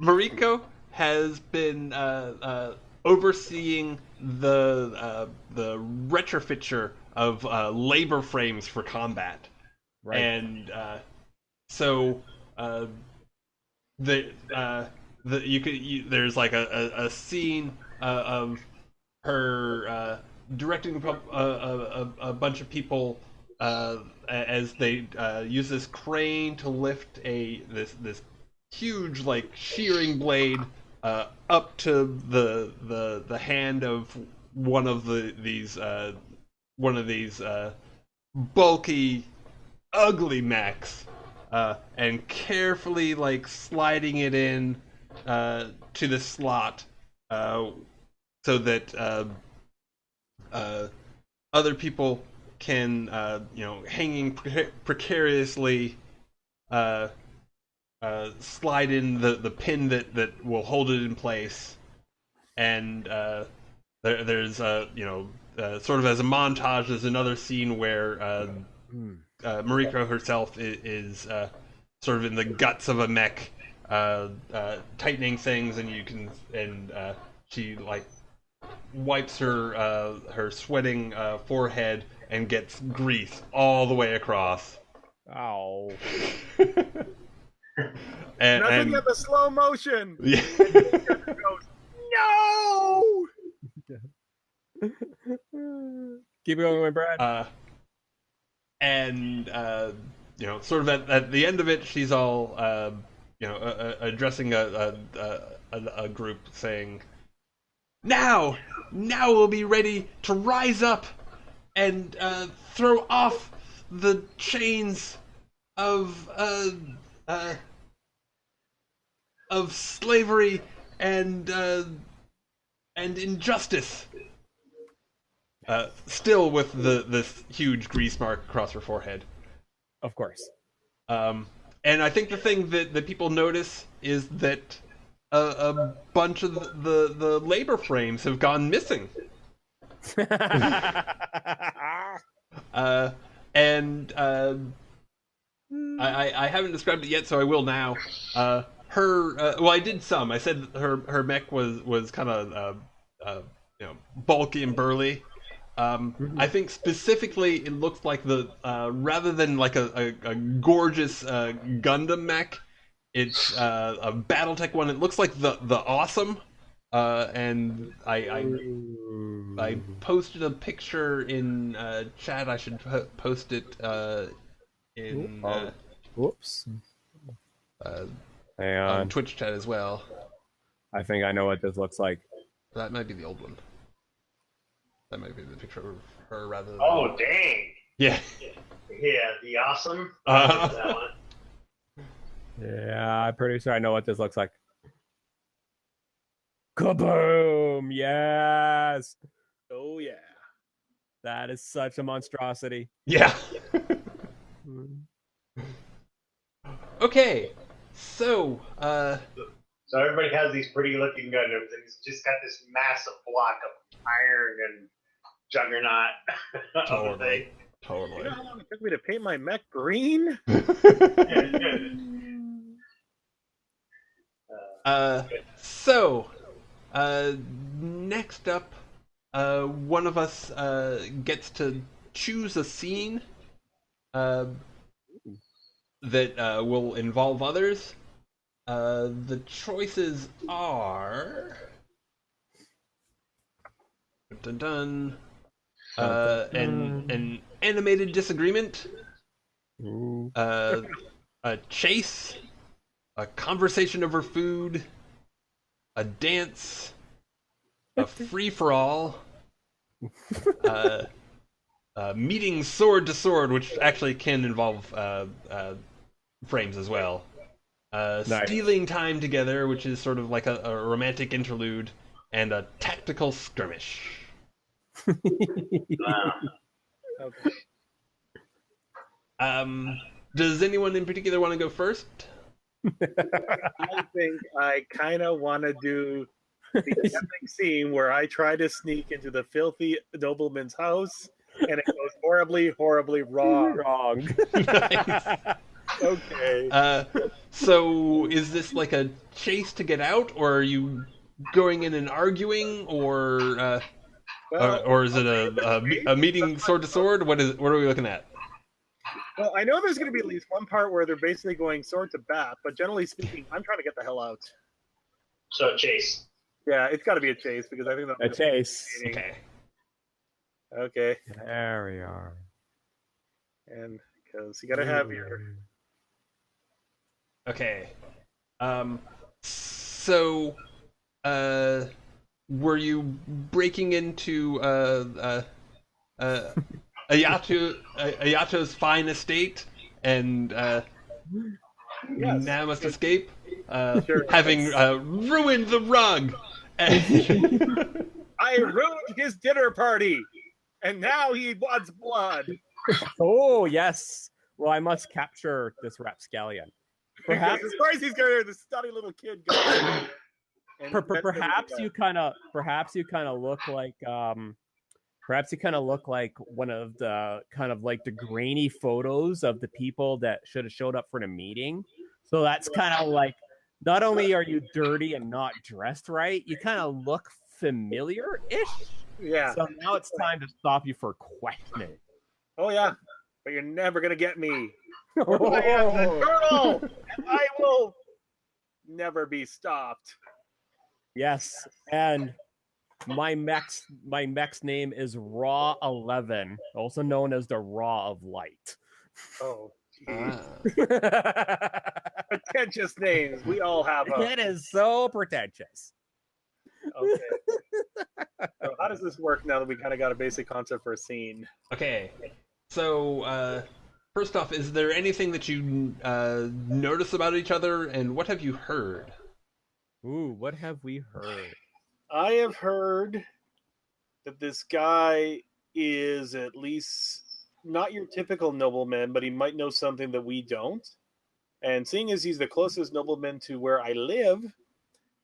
Mariko has been overseeing the retrofitture of labor frames for combat, right? And so there's like a scene of her directing a bunch of people as they use this crane to lift this huge like shearing blade up to the hand of one of these bulky, ugly mechs, and carefully like sliding it in to the slot so that other people can hanging precariously slide in the pin that will hold it in place, and there's sort of as a montage, there's another scene where Mariko herself is sort of in the guts of a mech, tightening things, and she like wipes her sweating forehead and gets grease all the way across. Ow. Nothing but the slow motion. Yeah. No. Keep going, Brad. And sort of at the end of it, she's all addressing a group, saying, Now we'll be ready to rise up and throw off the chains of slavery and injustice. Still with this huge grease mark across her forehead. Of course. And I think the thing that people notice is that a bunch of the labor frames have gone missing. I haven't described it yet, so I will now. Well, I did some. I said her mech was kind of bulky and burly. I think specifically it looks like the rather than like a gorgeous Gundam mech, it's a BattleTech one. It looks like the Awesome, and I posted a picture in chat. I should post it in whoops. Hang on on. Twitch chat as well. I think I know what this looks like. That might be the old one. That might be the picture of her rather than... Oh, dang. Yeah. Yeah, the Awesome. That one. Yeah, I'm pretty sure I know what this looks like. Kaboom! Yes! Oh, yeah. That is such a monstrosity. Yeah. Okay. So everybody has these pretty looking Gundams, and he's just got this massive block of iron and juggernaut. Totally. You know how long it took me to paint my mech green? Next up, one of us gets to choose a scene that will involve others. The choices are an animated disagreement, a chase, a conversation over food, a dance, a free-for-all, meeting sword to sword, which actually can involve frames as well. Nice. Stealing time together, which is sort of like a romantic interlude, and a tactical skirmish. Okay. Does anyone in particular want to go first? I think I kind of want to do the epic scene where I try to sneak into the filthy nobleman's house, and it goes horribly, horribly wrong. Nice. Okay. So is this like a chase to get out, or are you going in and arguing, or is it a meeting sword to sword? What are we looking at? Well, I know there's going to be at least one part where they're basically going sword to bat, but generally speaking, I'm trying to get the hell out. So chase. Yeah, it's got to be a chase because I think that's A chase. Okay. Okay. There we are. And because you got to have your. Okay. So, were you breaking into Ayato's fine estate and Yes. now must escape, Sure. having ruined the rug? I ruined his dinner party, and now he wants blood. Oh, yes. Well, I must capture this rapscallion. Perhaps, of course, he's going to the study little kid. Perhaps you kind of look like one of the kind of like the grainy photos of the people that should have showed up for the meeting. So that's kind of like, not only are you dirty and not dressed right, you kind of look familiar-ish. Yeah. So now it's time to stop you for questioning. Oh yeah, but you're never gonna get me. I am the turtle, and I will never be stopped. Yes, and my mech's name is Raw 11, also known as the Raw of Light. Oh, pretentious names. We all have them. It is so pretentious. Okay. So how does this work now that we kind of got a basic concept for a scene? Okay. So, first off, is there anything that you notice about each other, and what have you heard? Ooh, what have we heard? I have heard that this guy is at least not your typical nobleman, but he might know something that we don't. And seeing as he's the closest nobleman to where I live,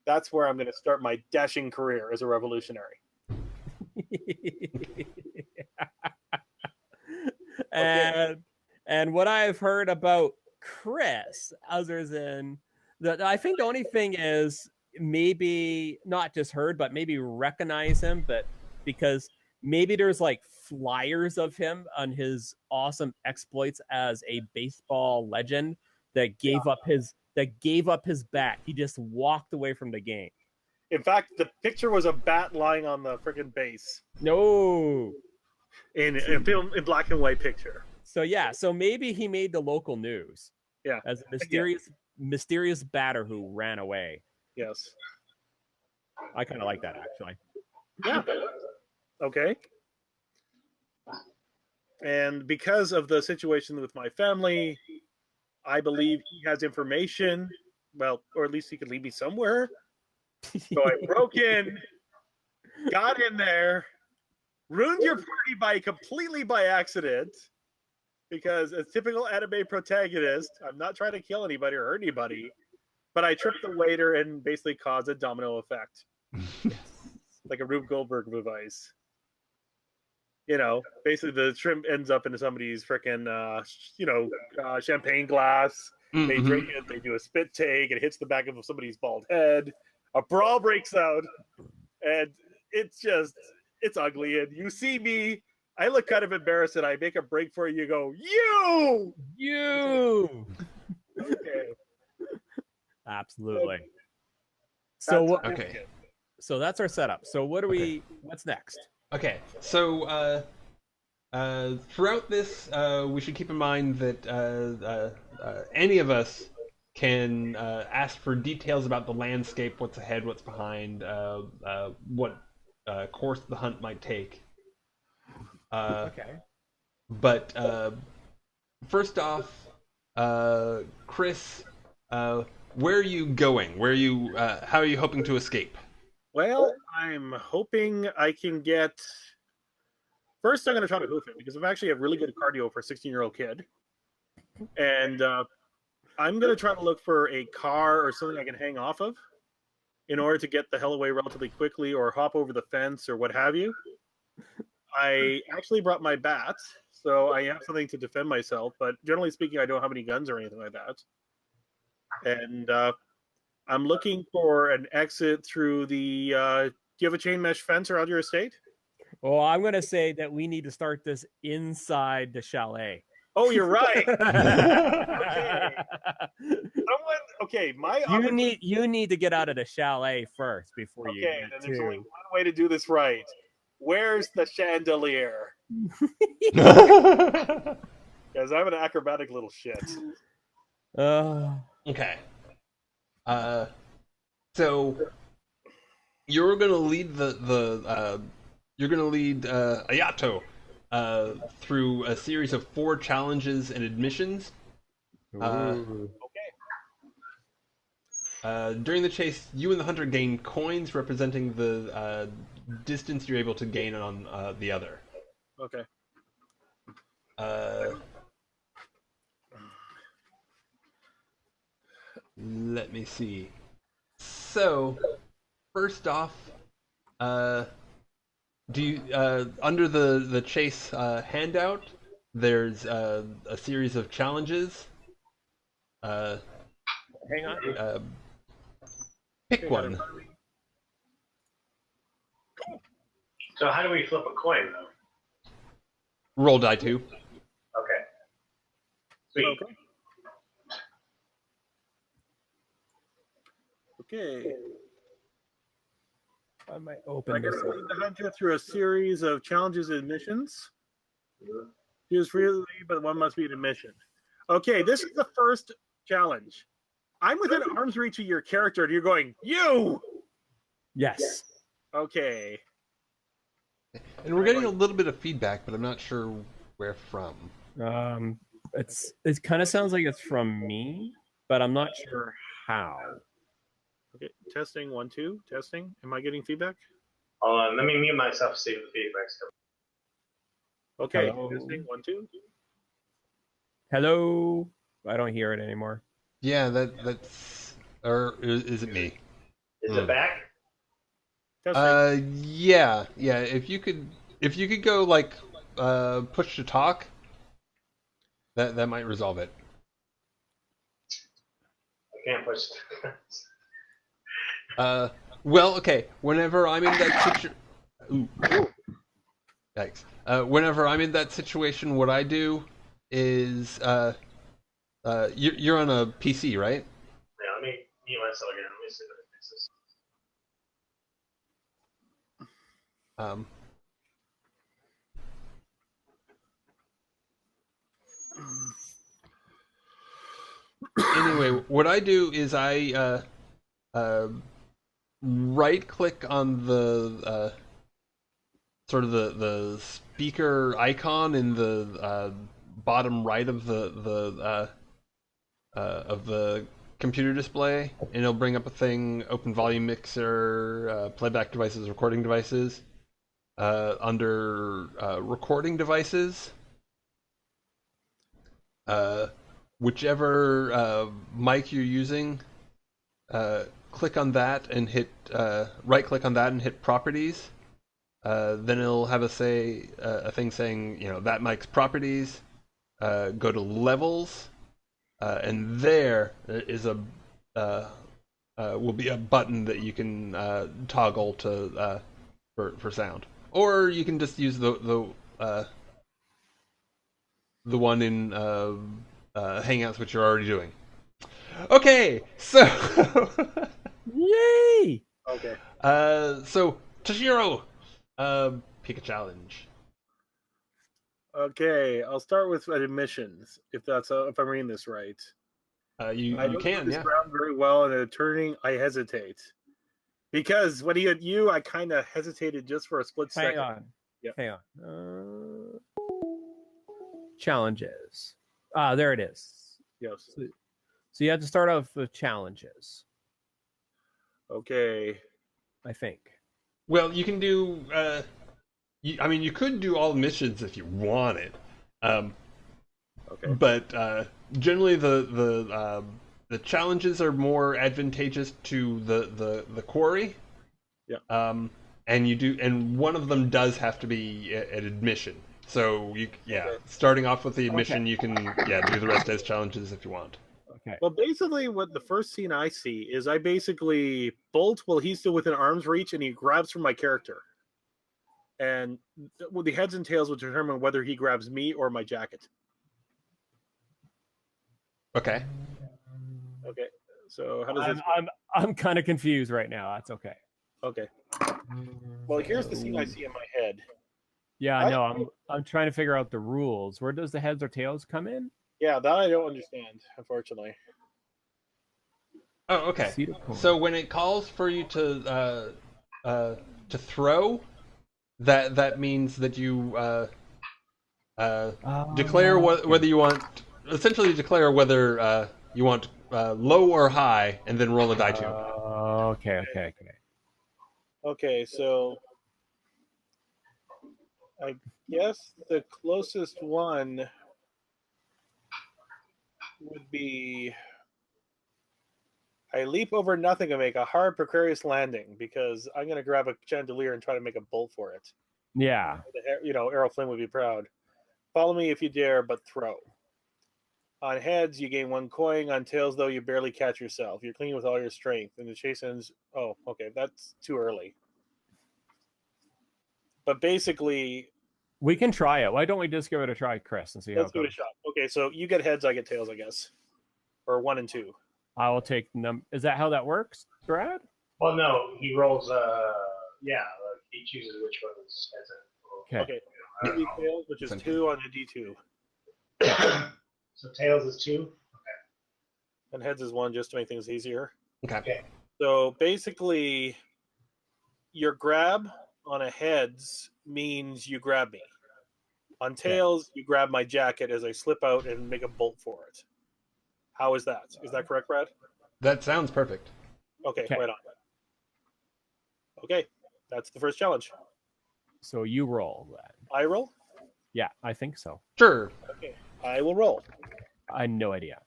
that's where I'm going to start my dashing career as a revolutionary. And what I've heard about Chris, other than that, I think the only thing is maybe not just heard, but maybe recognize him, but because maybe there's like flyers of him on his awesome exploits as a baseball legend that gave up his bat. He just walked away from the game. In fact, the picture was a bat lying on the freaking base. No. In a film, in black and white picture. So yeah, so maybe he made the local news. Yeah. As a mysterious batter who ran away. Yes. I kind of like that, actually. Yeah. Okay. And because of the situation with my family, I believe he has information. Well, or at least he could lead me somewhere. So I broke in, got in there, ruined your party completely by accident. Because as typical anime protagonist, I'm not trying to kill anybody or hurt anybody, but I tripped the waiter and basically caused a domino effect. Like a Rube Goldberg device. You know, basically the shrimp ends up into somebody's freaking, champagne glass. Mm-hmm. They drink it, they do a spit take, it hits the back of somebody's bald head. A brawl breaks out, and it's ugly. And you see me, I look kind of embarrassed, and I make a break for you. You go, you. Okay. Absolutely. Okay. So that's our setup. So what's next? Okay. So throughout this, we should keep in mind that any of us can ask for details about the landscape, what's ahead, what's behind, what course the hunt might take. Okay. But first off, Chris, where are you going? How are you hoping to escape? Well, I'm hoping I can get. First, I'm going to try to hoof it because I'm actually a really good cardio for a 16-year-old kid, and I'm going to try to look for a car or something I can hang off of in order to get the hell away relatively quickly, or hop over the fence or what have you. I actually brought my bat, so I have something to defend myself, but generally speaking, I don't have any guns or anything like that. And I'm looking for an exit through the... do you have a chain mesh fence around your estate? Well, I'm going to say that we need to start this inside the chalet. Oh, you're right. Okay. You need to get out of the chalet first before you. Okay, then there's only one way to do this right. Where's the chandelier? Because I'm an acrobatic little shit. Okay. So you're gonna lead Ayato through a series of 4 challenges and admissions. During the chase, you and the hunter gain coins representing the distance you're able to gain on the other. Okay. Let me see. So, first off, do you under the chase handout? There's a series of challenges. Hang on. Pick one. So how do we flip a coin, though? Roll die 2. Okay. Sweet. Okay. I might I open guess this. lead the hunter through a series of challenges and missions. Choose freely, but one must be an admission. Okay, this is the first challenge. I'm within arm's reach of your character, and you're going, you! Yes. Okay. And we're getting a little bit of feedback, but I'm not sure where from. It kind of sounds like it's from me, but I'm not sure how. Okay, testing 1 2. Testing. Am I getting feedback? Hold on, let me mute myself. See if the feedback's coming. Okay, Hello? testing 1 2. Hello? I don't hear it anymore. Yeah, that's... Or is it me? Is it back? Testing. Yeah. If you could go, like, push to talk, that might resolve it. I can't push. Well, okay. Whenever I'm in that yikes. Whenever I'm in that situation, what I do is, you're on a PC, right? Yeah, let me mute myself again. Let me see if I can fix this. Anyway, what I do is I right click on the sort of the speaker icon in the bottom right of the computer display, and it'll bring up a thing: open volume mixer, playback devices, recording devices. Under recording devices, whichever mic you're using, click on that and hit right click on that and hit properties. Then it'll have a thing saying, that mic's properties. Go to levels, and there is will be a button that you can toggle to for sound, or you can just use the one in Hangouts, which you're already doing. Okay, so Yay! Okay. So Toshiro, pick a challenge. Okay, I'll start with admissions, if I'm reading this right. You I don't can, know this yeah. ground very well, and at turning, I hesitate. Because when he had you, I kind of hesitated just for a split second. Hang on. Challenges. There it is. Yes. So you have to start off with challenges, Okay. I think. Well, you can do. You could do all missions if you wanted. Okay. But generally, the challenges are more advantageous to the quarry. Yeah. And one of them does have to be an admission. So starting off with the admission, you can do the rest as challenges if you want. Okay. Well, basically, what the first scene I see is I basically bolt while he's still within arm's reach, and he grabs from my character. And the heads and tails will determine whether he grabs me or my jacket. Okay. Okay. So how does this? I'm kind of confused right now. That's okay. Okay. Well, here's the scene I see in my head. Yeah, I know. I'm trying to figure out the rules. Where does the heads or tails come in? Yeah, that I don't understand, unfortunately. Oh, okay. So when it calls for you to throw, that means that you declare whether you want, essentially declare whether you want low or high, and then roll a die two. Okay. Okay, so I guess the closest one would be I leap over nothing and make a hard, precarious landing because I'm going to grab a chandelier and try to make a bolt for it. Yeah. Errol Flynn would be proud. Follow me if you dare, but throw. On heads, you gain 1 coin. On tails, though, you barely catch yourself. You're clinging with all your strength. And the chase ends... Oh, okay, that's too early. But basically... We can try it. Why don't we just give it a try, Chris, and see how it goes? Let's give it a shot. Okay, so you get heads, I get tails, I guess. Or 1 and 2. I will take Is that how that works, Brad? Well, no, he rolls. He chooses which one is heads. Okay. Tails, which is 2 on the D2. So tails is 2. Okay. And heads is 1, just to make things easier. Okay. So basically, your grab on a heads means you grab me. On tails, you grab my jacket as I slip out and make a bolt for it. How is that? Is that correct, Brad? That sounds perfect. Okay, Okay. right on. Okay, that's the first challenge. So you roll that. I roll? Yeah, I think so. Sure. Okay, I will roll. I had no idea.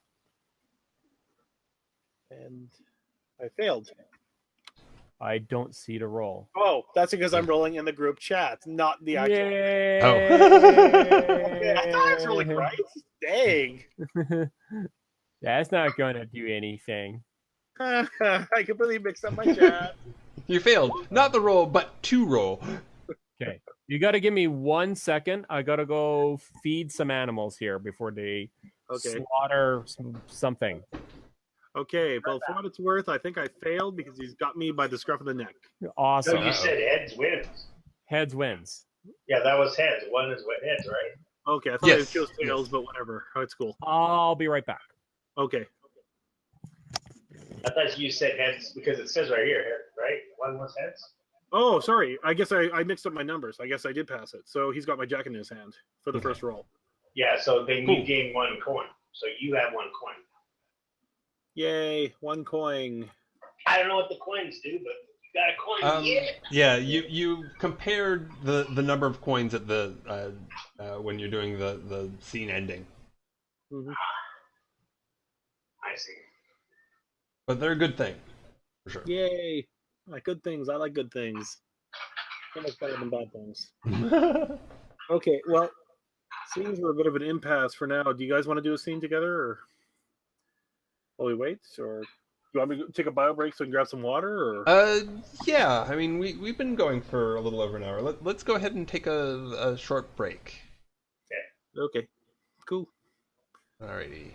And I failed. I don't see the roll. Oh, that's because I'm rolling in the group chat, not the actual. Yay! Oh. Okay, I thought I was rolling right. Dang. That's not going to do anything. I completely mixed up my chat. You failed. Not the roll, but to roll. Okay. You got to give me 1 second. I got to go feed some animals here before they slaughter something. Okay, well, for what it's worth, I think I failed because he's got me by the scruff of the neck. Awesome. No, you said heads wins. Heads wins. Yeah, that was heads. One is heads, right? Okay, I thought Yes. it chose tails, but whatever. Oh, it's cool. I'll be right back. Okay. I thought you said heads because it says right here, right? One was heads. Oh, sorry. I guess I mixed up my numbers. I guess I did pass it. So he's got my jacket in his hand for the first roll. Yeah, so then Cool. you gain 1 coin. So you have 1 coin. Yay, 1 coin. I don't know what the coins do, but you got a coin. Yeah, you compared the number of coins at the when you're doing the scene ending, Mm-hmm. I see. but they're a good thing for sure. Yay. Like good things. I like good things. So much better than bad things. Okay, well, scenes were a bit of an impasse for now. Do you guys want to do a scene together, or while we wait, or do you want me to take a bio break so we can grab some water? Or Yeah. I mean, we've been going for a little over an hour. Let's go ahead and take a short break. okay, cool. Alrighty.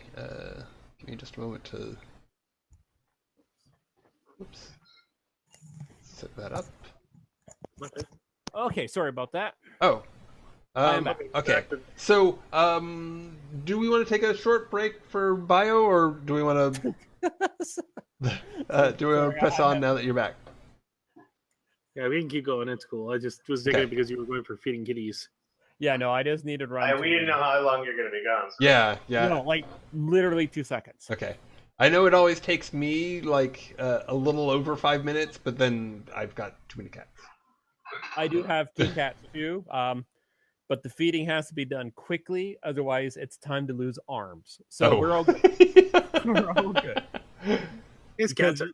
Give me just a moment to. Oops. Set that up. Okay. Okay, sorry about that. Oh. I'm back. Okay. So, do we want to take a short break for bio, or do we want to? Do we want to press on now that you're back? Yeah, we can keep going. It's cool. I just was thinking it because you were going for feeding kitties. Yeah, no, I just needed to run. We didn't know how long you're going to be gone. So. Yeah. No, like literally 2 seconds. Okay. I know it always takes me like a little over 5 minutes, but then I've got too many cats. I do have 2 cats too, but the feeding has to be done quickly, otherwise it's time to lose arms. So we're all good. We're all good. His cats are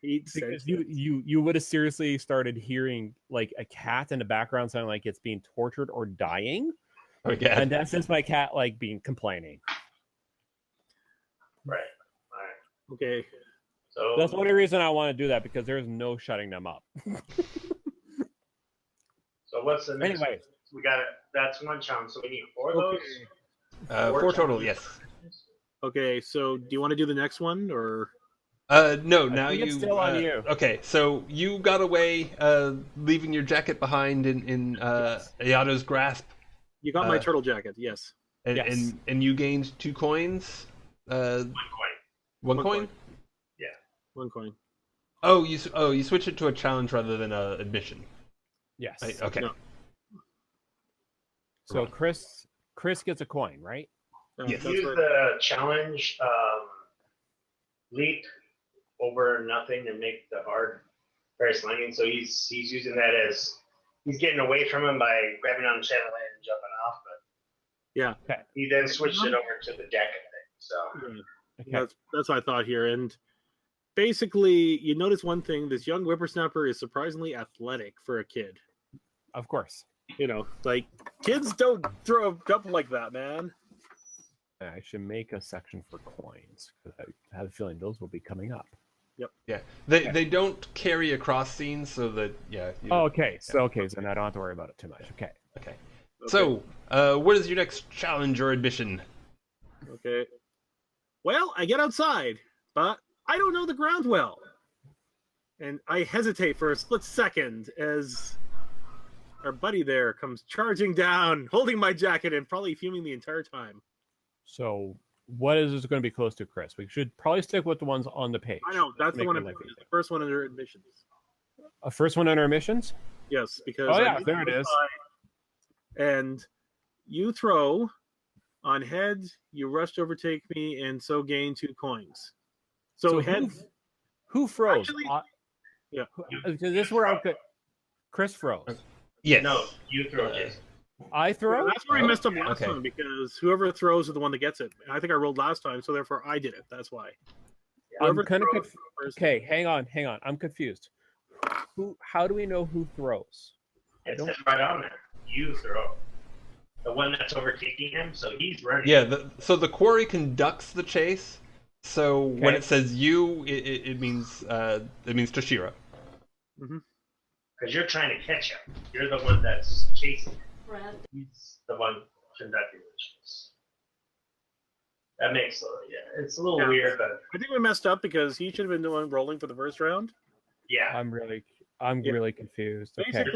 Because you would have seriously started hearing like a cat in the background sounding like it's being tortured or dying. Okay. And that's just my cat like being complaining. Right. All right. Okay. So That's the only reason I want to do that, because there's no shutting them up. So what's the next? Anyway, We got it. That's 1 challenge. So we need 4 of those. Okay. 4 total, yes. Okay, so do you want to do the next one, or? No, now think you. it's still on you. Okay, so you got away, leaving your jacket behind in Ayato's grasp. You got my turtle jacket, yes. And, Yes. and you gained 2 coins. 1 coin. 1 One coin? coin. 1 coin. Oh, you switch it to a challenge rather than a admission. yes. Right, okay. No. So Chris gets a coin, right? Yes. That's Use right. the challenge leap over nothing and make the hard Paris landing. So he's using that as he's getting away from him by grabbing on the chandelier and jumping off. But Yeah. Okay. he then switched it over to the jacket thing. So Yeah. That's what I thought here. And basically, you notice one thing: this young whippersnapper is surprisingly athletic for a kid. Of course. You know, like kids don't throw up like that, man. I should make a section for coins, because I have a feeling those will be coming up. Yeah. They don't carry across scenes, so that Oh, okay. So then I don't have to worry about it too much. Okay. Okay. So, what is your next challenge or admission? Okay. Well, I get outside, but I don't know the ground well. And I hesitate for a split second as our buddy there comes charging down, holding my jacket and probably fuming the entire time. So what is this going to be close to, Chris? We should probably stick with the ones on the page. I know, that's the Make one. it The like- first one under admissions. A first one under emissions? Yes, because Oh I yeah, did there it the is. tie, and you throw on heads. You rush to overtake me, and so gain 2 coins. So, heads. who froze? Actually, yeah. This is where I'm good. Chris froze. Yes. No, you throw Jason. I throw. That's where we messed up last Okay. time because whoever throws is the one that gets it. I think I rolled last time, so therefore I did it. That's why. I'm Whoever kind of throws first. okay. Hang on. I'm confused. How do we know who throws? It says right on there. You throw. The one that's overtaking him, so he's running. Yeah. So the quarry conducts the chase. So when Okay. it says you, it means Toshiro. Because you're trying to catch him. You're the one that's chasing him. He's the one conducting the chase. That makes it's a little weird, but I think we messed up because he should have been the one rolling for the first round. yeah. I'm really confused. Okay. Basically,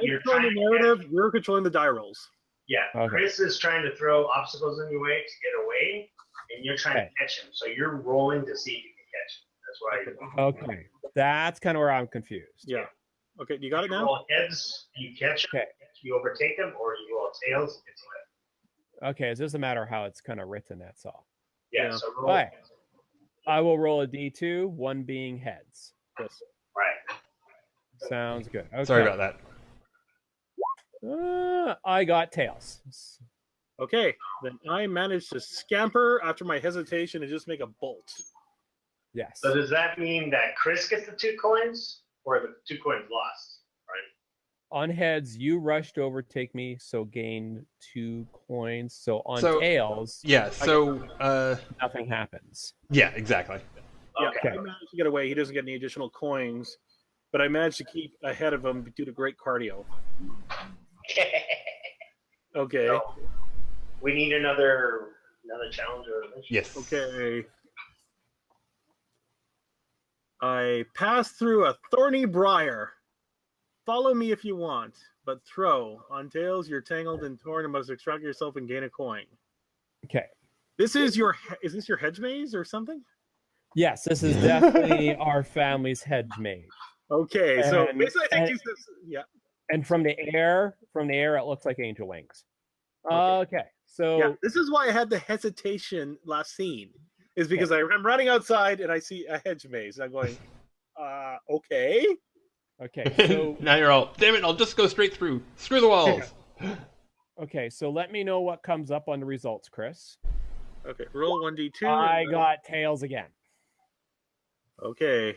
You're controlling trying the to narrative. You're controlling the die rolls. Yeah, Okay. Chris is trying to throw obstacles in your way to get away, and you're trying to catch him. So you're rolling to see if you can catch him. That's why you're Okay. That's kind of where I'm confused. Yeah. Okay, you got it you now? roll heads, you catch him, Okay. you overtake him, or you roll tails, it's away. Okay. It's just a matter of how it's kind of written. That's all. Yeah, Yeah. so roll All right. I will roll a D2, one being heads. Yes. right. Sounds good. Okay. Sorry about that. I got tails. Okay, then I managed to scamper after my hesitation and just make a bolt. Yes. So does that mean that Chris gets the 2 coins, or the 2 coins lost? Right. On heads, you rushed to overtake me, so gain 2 coins. So on tails, Yeah. So nothing happens. yeah, exactly. Yeah, Okay. I managed to get away. He doesn't get any additional coins, but I managed to keep ahead of him due to great cardio. Okay. So, we need another challenge or mission. Yes. Okay. I pass through a thorny briar. Follow me if you want, but throw. On tails, you're tangled and torn and must extract yourself and gain a coin. Okay. Is this your hedge maze or something? Yes, this is definitely our family's hedge maze. Okay, so And- basically I think you said, yeah. And from the air, it looks like angel wings. Okay. So Yeah, this is why I had the hesitation last scene. Is because I'm running outside and I see a hedge maze. And I'm going, okay. okay. So Now you're all, damn it! I'll just go straight through. Screw the walls. okay. So let me know what comes up on the results, Chris. Okay, roll 1d2. I got tails again. Okay.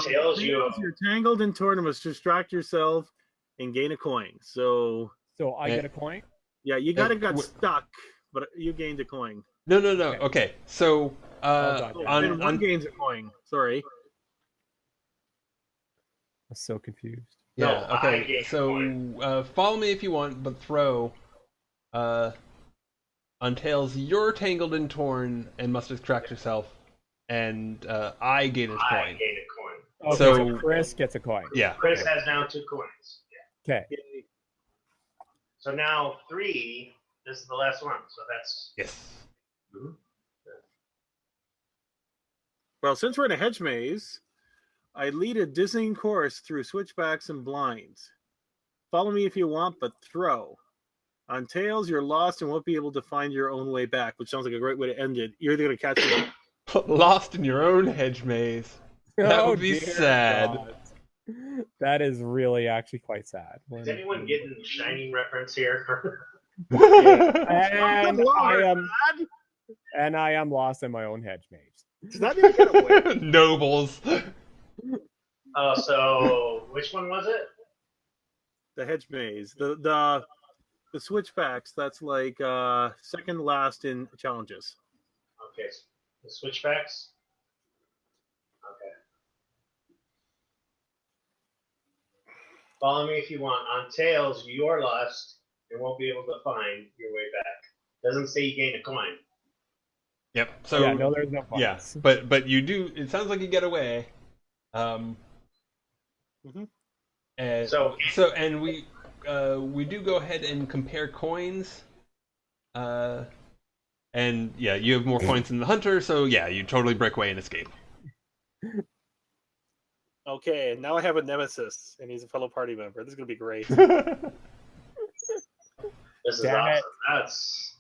Tails, You're tangled and torn and must distract yourself and gain a coin. So So I get a coin. yeah, you got stuck, but you gained a coin. No. Okay. So God. And one on gains a coin. Sorry. I'm so confused. yeah. No, I Okay. gave So follow me if you want, but throw. On tails, you're tangled and torn and must extract yourself, and I gain a I coin. gain a coin. Okay, So- Chris gets a coin. Yeah. Chris has now 2 coins. Yeah. Okay. So now 3. This is the last one. So that's Yes. Well, since we're in a hedge maze, I lead a dizzying course through switchbacks and blinds. Follow me if you want, but throw. On tails, you're lost and won't be able to find your own way back, which sounds like a great way to end it. You're either going to catch me. Lost in your own hedge maze. That would be dear sad. God. That is really actually quite sad. Is anyone getting the Shining reference here? And Good Lord, I am lost in my own hedge maze. Does that mean I get away? Nobles. Oh, so which one was it? The hedge maze. The switchbacks, that's like second last in challenges. Okay, the switchbacks. Okay. Follow me if you want. On tails, you're lost and won't be able to find your way back. Doesn't say you gain a coin. Yep. So yeah, no, there's no points. yeah, but you do. It sounds like you get away. And and we do go ahead and compare coins. And yeah, you have more points than the hunter, so yeah, you totally break away and escape. Okay, now I have a nemesis, and he's a fellow party member. This is gonna be great. This is Damn it. awesome.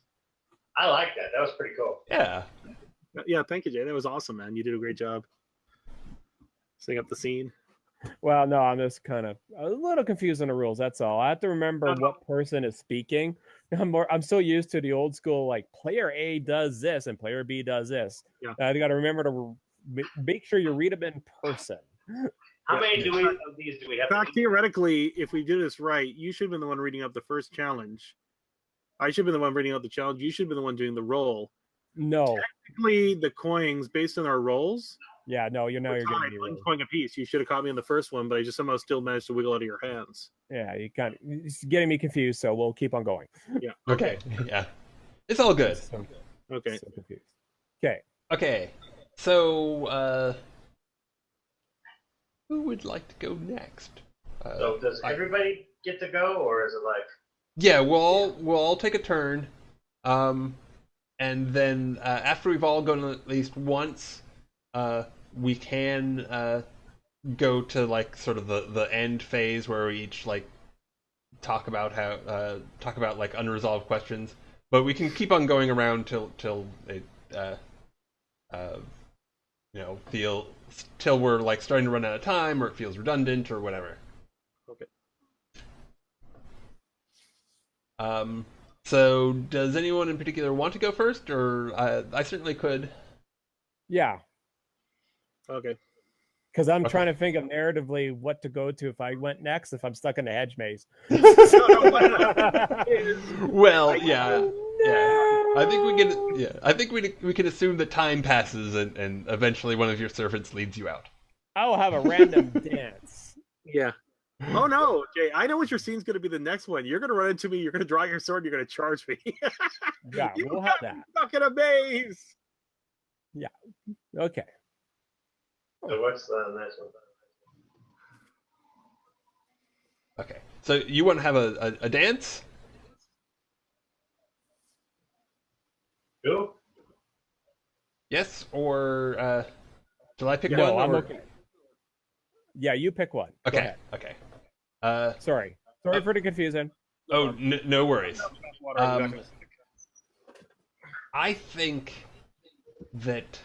I like that. That was pretty cool. Yeah. Yeah, thank you, Jay. That was awesome, man. You did a great job setting up the scene. Well, no, I'm just kind of a little confused on the rules. That's all. I have to remember what person is speaking. I'm so used to the old school, like player A does this and player B does this. Yeah. You got to remember to make sure you read them in person. How many of these do we have? In fact, theoretically, if we do this right, you should have been the one reading out the first challenge. I should have been the one reading out the challenge. You should have been the one doing the roll. No. Technically, the coins, based on our rolls, Yeah, no, you're getting me one wrong. coin apiece. You should have caught me on the first one, but I just somehow still managed to wiggle out of your hands. Yeah, it's getting me confused, so we'll keep on going. Yeah. Okay. Yeah. It's all good. Okay. So confused. Okay. Okay. So, who would like to go next? So does everybody get to go, or is it like? Yeah, we'll all take a turn, and then after we've all gone at least once, we can go to like sort of the end phase where we each like talk about like unresolved questions. But we can keep on going around till it till we're like starting to run out of time, or it feels redundant, or whatever. Okay. So does anyone in particular want to go first, or I certainly could. Yeah, Okay. because I'm Okay. trying to think of narratively what to go to if I went next, if I'm stuck in the hedge maze. Well, yeah. I think we can. Yeah, I think we can assume that time passes, and eventually one of your servants leads you out. I'll have a random dance. Yeah. Oh no, Jay! I know what your scene's going to be the next one. You're going to run into me. You're going to draw your sword. You're going to charge me. Yeah, You we'll have got that. me stuck in a maze. Okay. So what's the next one? Okay. So you want to have a dance? Who? Yes, or shall I pick one? No, I'm or... okay. Yeah, you pick one. Go Okay. ahead. Okay. Sorry for the confusion. Oh, no worries. Water, I'm not gonna- I think that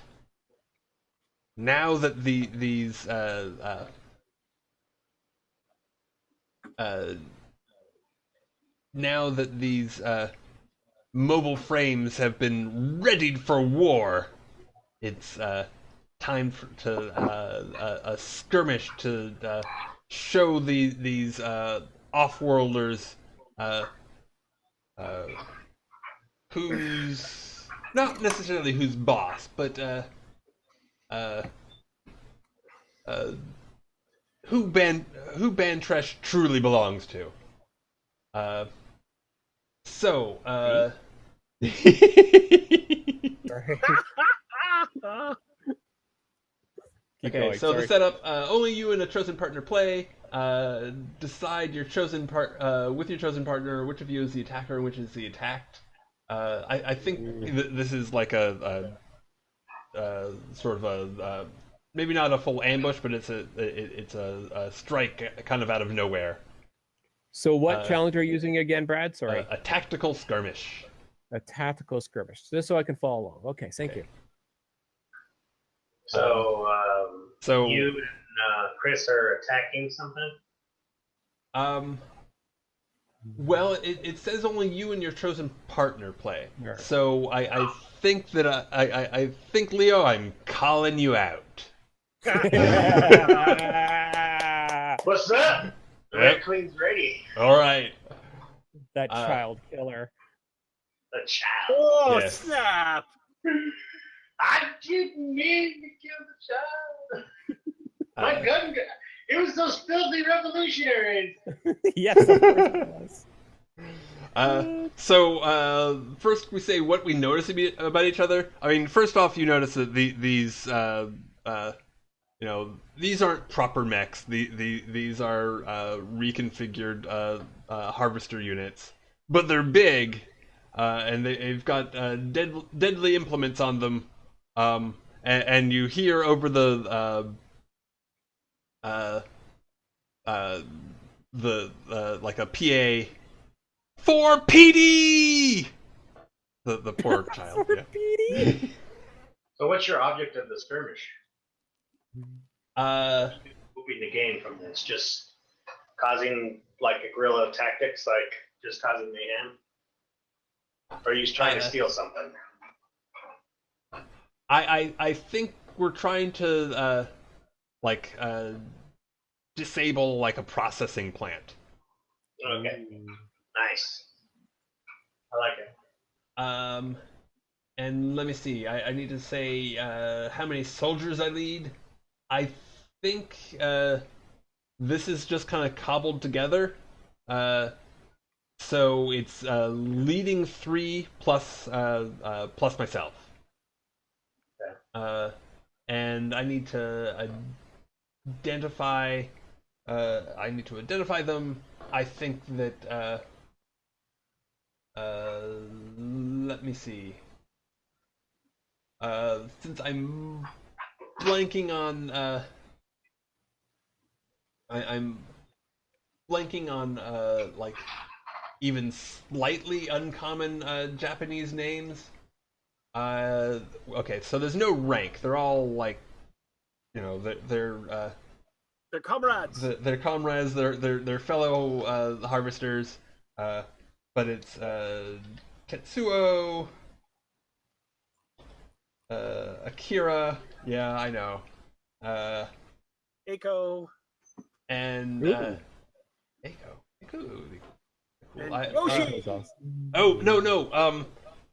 now that these mobile frames have been readied for war, it's time to a skirmish to show these off-worlders who's not necessarily who's boss, but who Bantresh truly belongs to. So Okay, so the setup: only you and a chosen partner play. Decide your chosen with your chosen partner, which of you is the attacker and which is the attacked. I think this is like a sort of a maybe not a full ambush, but it's a strike kind of out of nowhere. So what challenge are you using again, Brad? Sorry. A tactical skirmish. A tactical skirmish. Just so I can follow along. Okay, thank you. So you and Chris are attacking something? Well, it says only you and your chosen partner play. Right. So I think that I think, Leo, I'm calling you out. What's up? The Red Queen's ready. All right. That child killer. The child. Oh, Yes. snap! I didn't mean to kill the child. My gun. It was those filthy revolutionaries. Yes, of course it was. So first we say what we notice about each other. I mean, first off, you notice that these these aren't proper mechs. These are reconfigured harvester units, but they're big, and they've got deadly implements on them. And you hear over the like a PA for PD. The poor child. For Yeah. PD? So what's your object of the skirmish? Moving the game from this, just causing like a guerrilla tactics, like just causing mayhem, or are you trying to steal something? I think we're trying to disable like a processing plant. Okay, nice. I like it. And let me see. I need to say how many soldiers I lead. I think this is just kind of cobbled together. So it's leading 3 plus plus myself. Okay. And I need to identify. I need to identify them. I think that. Let me see. Since I'm blanking on. I'm blanking on like even slightly uncommon Japanese names. Okay, so there's no rank. They're all like, you know, they're comrades. They're comrades. They're fellow harvesters. But it's Tetsuo, Akira. Yeah, I know. Eiko. And Ooh. Eiko. And I- Yoshi. That was awesome. Oh no.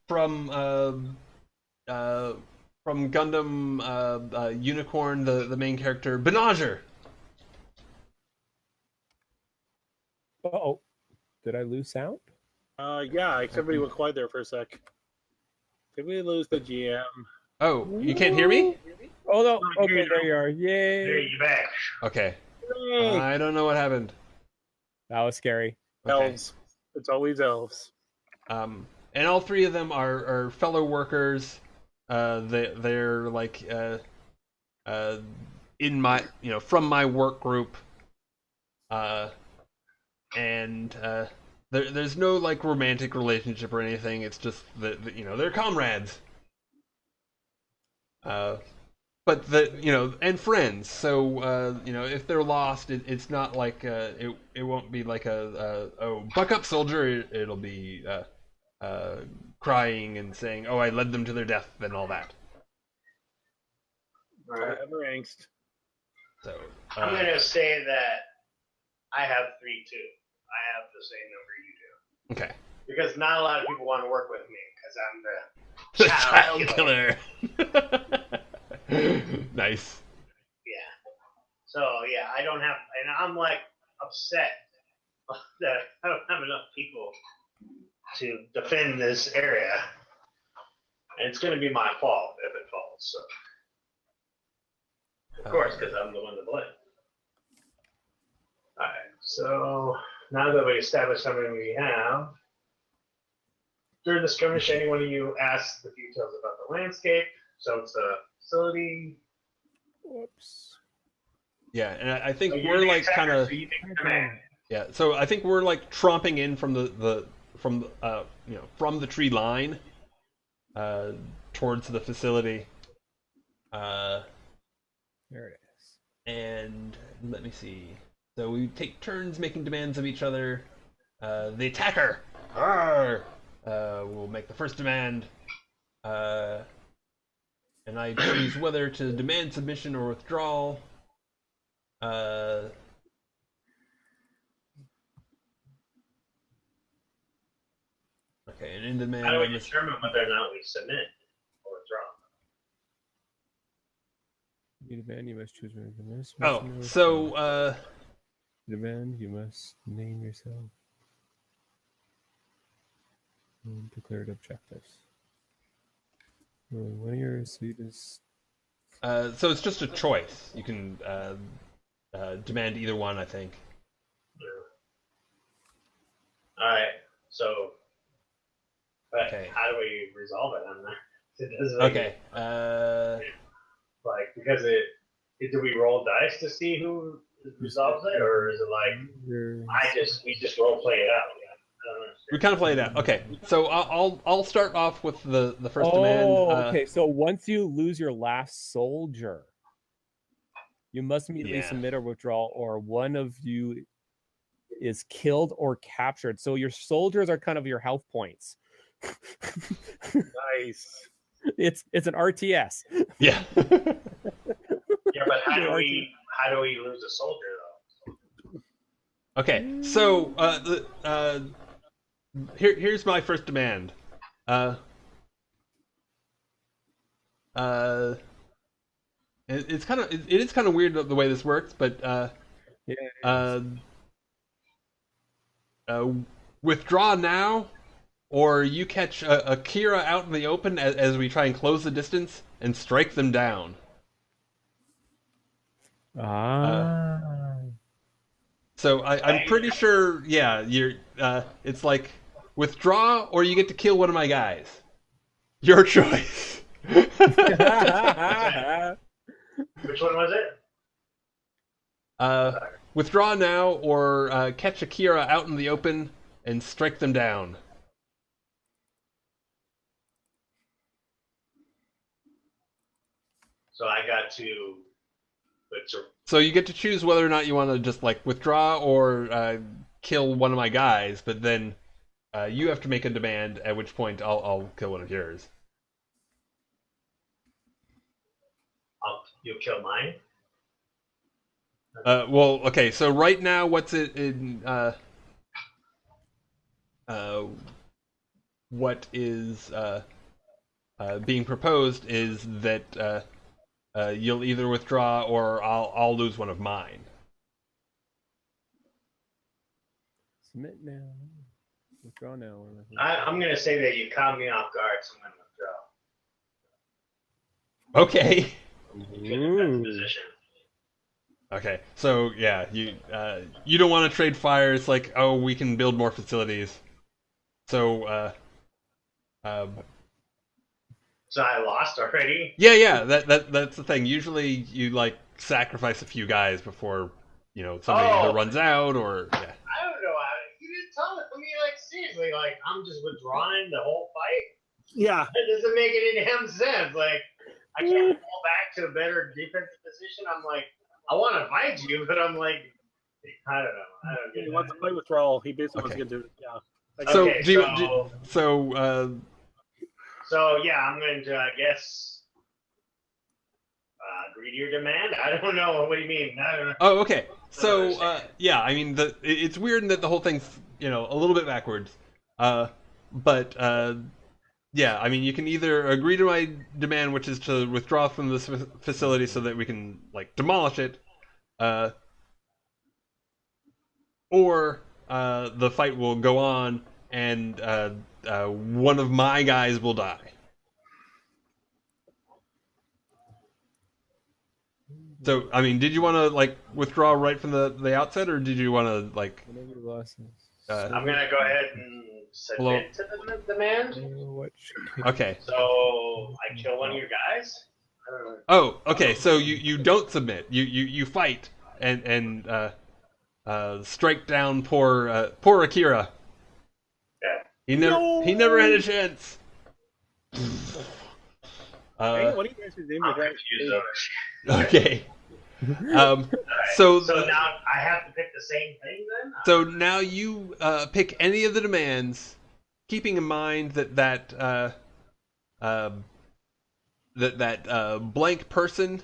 From Gundam Unicorn, the main character Benager. Uh-oh. Did I lose sound? Yeah, somebody went quiet there for a sec. Did we lose the GM? Oh, you can't hear me? Oh no. Oh, Okay, here you there go. you are. There Yay. you back. Okay. Hey, I don't know what happened. That was scary. Okay. elves. It's always elves. And all three of them are fellow workers. They're like in my from my work group. And there's no like romantic relationship or anything. It's just that they're comrades. But and friends. So if they're lost, it's not like it won't be like oh, buck up, soldier. It'll be crying and saying, oh, I led them to their death and all that. All right. Ever angst. So I'm gonna say that I have 3 too. I have the same number you do. okay. Because not a lot of people want to work with me The because I'm the child killer. Nice. Yeah. So yeah, I don't have, and I'm like upset that I don't have enough people to defend this area, and it's going to be my fault if it falls. So, of course, because I'm the one to blame. All right. So now that we established how many we have, during the skirmish, any one of you asks the details about the landscape. So it's a facility. Whoops. Yeah, and I think So you're we're the like attacker, kind of so you take command. yeah. So I think we're like tromping in from from the tree line towards the facility. There it is. And let me see. So we take turns making demands of each other. The attacker, will make the first demand, and I choose whether to demand submission or withdrawal. Okay, and in demand. How do we determine whether or not we submit or withdraw? You demand, you must choose one of the most. Oh, so Demand, you must name yourself. And declared objectives. One of your sweetest. so it's just a choice. You can demand either one, I think. All right. So, but Okay. how do we resolve it? I'm not. It doesn't Okay. like because it Do we roll dice to see who resolves it, or is it like we just role play it out? I don't understand. We kind of play it out. Okay, so I'll start off with the first demand. Okay. So once you lose your last soldier, you must immediately Yeah. submit or withdraw, or one of you is killed or captured. So your soldiers are kind of your health points. Nice. It's an RTS. Yeah. Yeah, but how do we lose a soldier though? Okay, so here's my first demand. It is kind of weird the way this works, but withdraw now, or you catch Akira out in the open as we try and close the distance and strike them down. So I'm pretty sure, yeah, you're. It's like withdraw, or you get to kill one of my guys. Your choice. Which one was it? Withdraw now, or catch Akira out in the open and strike them down. So I got to. So you get to choose whether or not you want to just like withdraw or kill one of my guys, but then you have to make a demand. At which point I'll kill one of yours. You'll kill mine. Well, okay. So right now, what's it in? What is being proposed is that you'll either withdraw or I'll lose one of mine. Submit now. Withdraw now. I'm going to say that you caught me off guard, so I'm going to withdraw. Okay. Position. Okay. So yeah, you don't want to trade fire. It's like, oh, we can build more facilities. So So I lost already? Yeah. That's the thing. Usually you like sacrifice a few guys before somebody either runs out or yeah. I don't know how you didn't tell it. I mean, like seriously, like I'm just withdrawing the whole fight. Yeah, It doesn't make any damn sense. Like I can't fall back to a better defensive position. I'm like, I want to fight you, but I'm like, I don't know. I don't get he wants to play withdrawal. He basically wants to get to yeah. So So yeah, I'm going to, I guess, agree to your demand. I don't know. What do you mean? I don't know. Oh, okay. So yeah, I mean, it's weird that the whole thing's a little bit backwards. But yeah, I mean, you can either agree to my demand, which is to withdraw from this facility so that we can like demolish it, or the fight will go on and one of my guys will die. So, I mean, did you want to like withdraw right from the outset, or did you want to like? I'm gonna go ahead and submit to the demand. Okay. So I kill one of your guys. Oh, okay. So you don't submit. You fight and strike down poor Akira. Yeah. He never had a chance. Hey, what do you guys name I'm your confused over. Okay. So now I have to pick the same thing then. So now you pick any of the demands, keeping in mind that blank person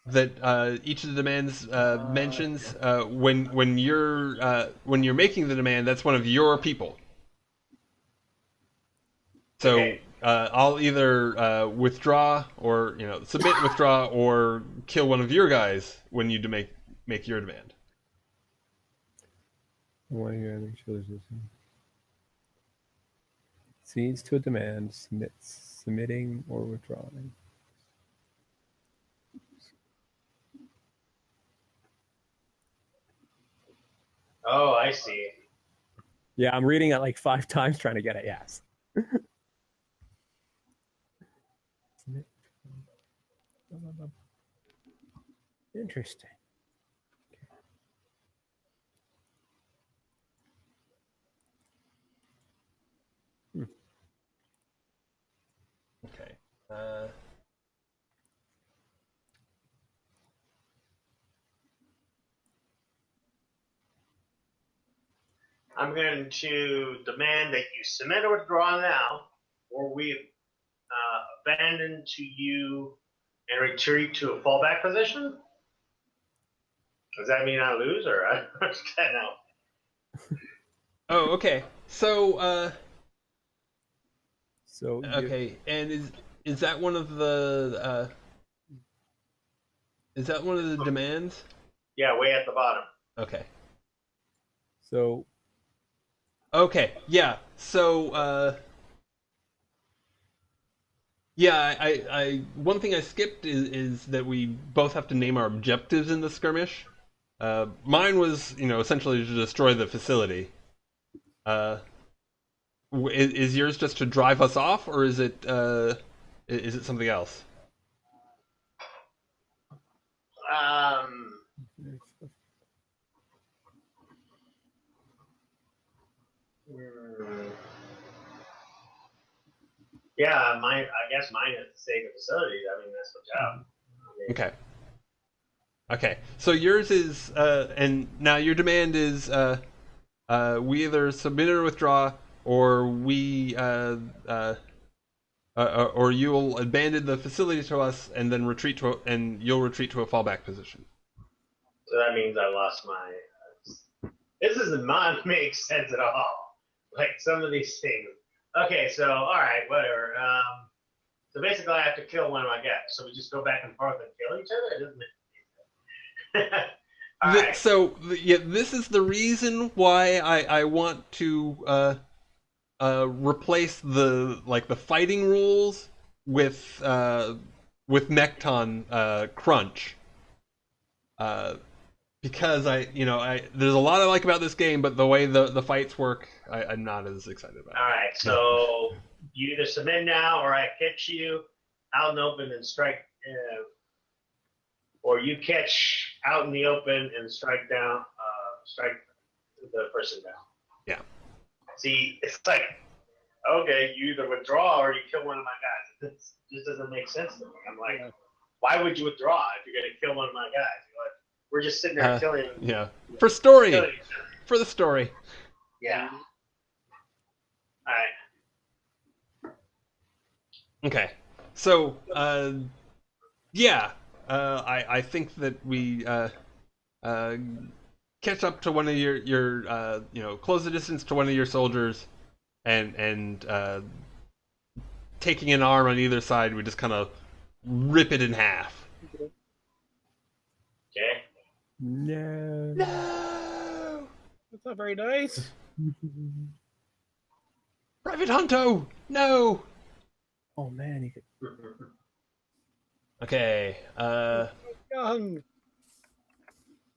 that each of the demands mentions when you're making the demand, that's one of your people. So Okay. I'll either withdraw or submit, withdraw, or kill one of your guys when you make your demand. Cedes to a demand, submitting or withdrawing. Oh, I see. Yeah, I'm reading it like 5 times trying to get it. Yes. Interesting. Okay. I'm going to demand that you submit or withdraw now, or we abandon to you and retreat to a fallback position. Does that mean I lose, or I understand now? Oh, okay. So, So okay, and is that one of the is that one of the demands? Yeah, way at the bottom. Okay. So Okay. Yeah. So, yeah, I one thing I skipped is that we both have to name our objectives in the skirmish. Mine was, essentially to destroy the facility. Uh, is yours just to drive us off, or is it something else? Yeah, I guess mine is to save the facilities. I mean, that's the job. Okay. Okay. So yours is, and now your demand is, we either submit or withdraw, or or you'll abandon the facility to us, and then you'll retreat to a fallback position. So that means I lost my. This does not make sense at all. Like some of these things. Okay, so all right, whatever. So basically, I have to kill one of my guys. So we just go back and forth and kill each other. It doesn't make sense. All right. So yeah, this is the reason why I want to replace the fighting rules with Mechton crunch. Because there's a lot I like about this game, but the way the fights work, I'm not as excited about. All right, so you either submit now, or I catch you out in the open and strike, or you catch out in the open and strike the person down. Yeah. See, it's like, okay, you either withdraw or you kill one of my guys. This doesn't make sense to me. I'm like, why would you withdraw if you're going to kill one of my guys? We're just sitting there killing. Yeah. For story. For the story. Yeah. All right. Okay. So, yeah. I think that we catch up to one of your close the distance to one of your soldiers, and taking an arm on either side, we just kind of rip it in half. Okay. no. That's not very nice. Private Hunto! No! Oh man, you could. Okay, Young.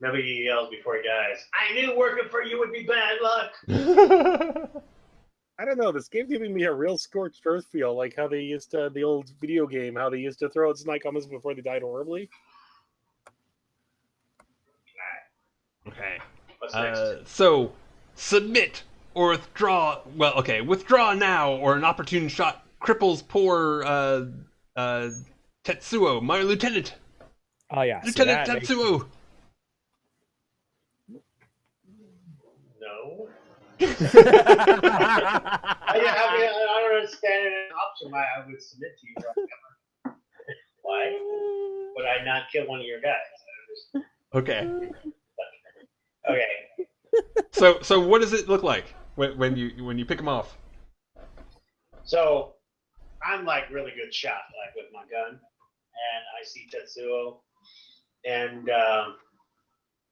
Nobody yells before he dies. I knew working for you would be bad luck. I don't know. This game's giving me a real scorched earth feel, like how they used to the old video game, how they used to throw out snide comments before they died horribly. Okay. What's next? So, submit or withdraw. Well, okay, withdraw now, or an opportune shot cripples poor Tetsuo, my lieutenant. Oh yeah, Lieutenant Tetsuo. No. I don't understand an option why I would submit to you. Why would I not kill one of your guys? Okay. Okay. So what does it look like when you pick them off? So I'm like really good shot, like with my gun, and I see Tetsuo, and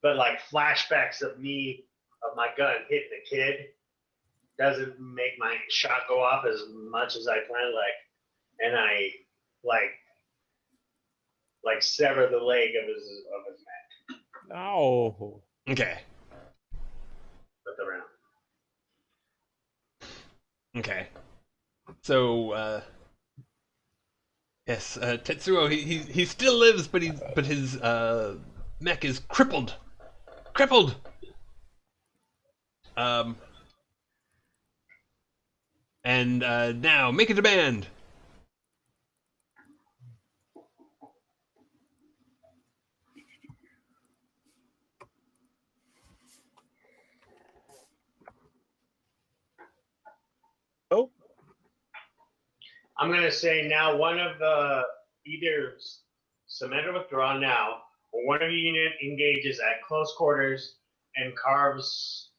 but like flashbacks of my gun hitting the kid doesn't make my shot go off as much as I planned. And I like sever the leg of his neck. Oh. Okay. With the round. Okay. So yes, Tetsuo he still lives, but his mech is crippled. Crippled! And now, make a demand. Oh, I'm going to say now one of the either cement or withdraw now, or one of you engages at close quarters and carves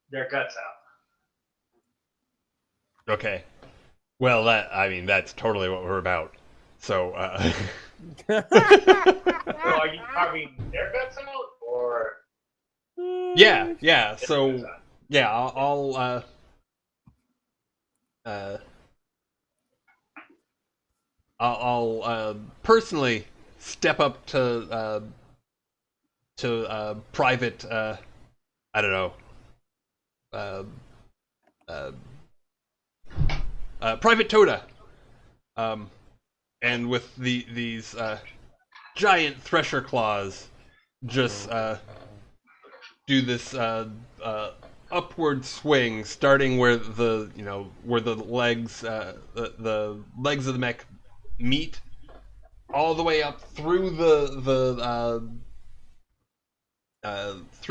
their guts out. Okay. Well, that's totally what we're about. So, So are you carving their guts out, or yeah. So, yeah, I'll personally step up to private. I don't know. Private Toda. And with these giant thresher claws, just do this upward swing, starting where the legs the legs of the mech meet, all the way up through through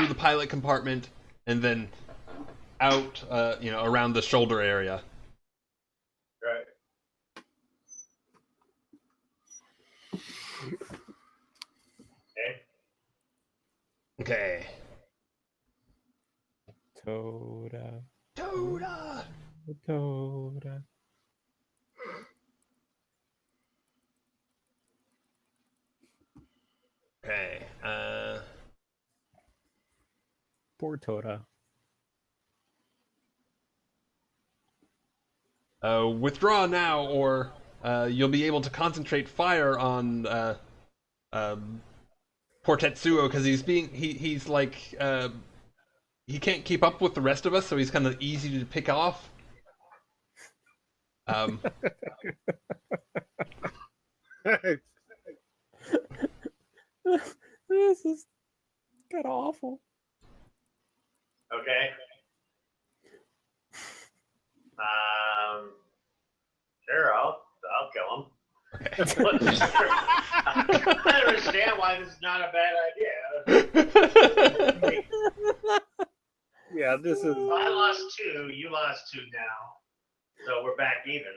the pilot compartment, and then out around the shoulder area. right? Okay. Toda. Toda. Toda. Okay. Poor Toda. Withdraw now, or you'll be able to concentrate fire on poor Tetsuo, because he's like he can't keep up with the rest of us, so he's kind of easy to pick off. This is kind of awful. Okay. Sure, I'll kill him. Okay. I understand why this is not a bad idea. yeah, this is. I lost 2, you lost 2 now, so we're back even.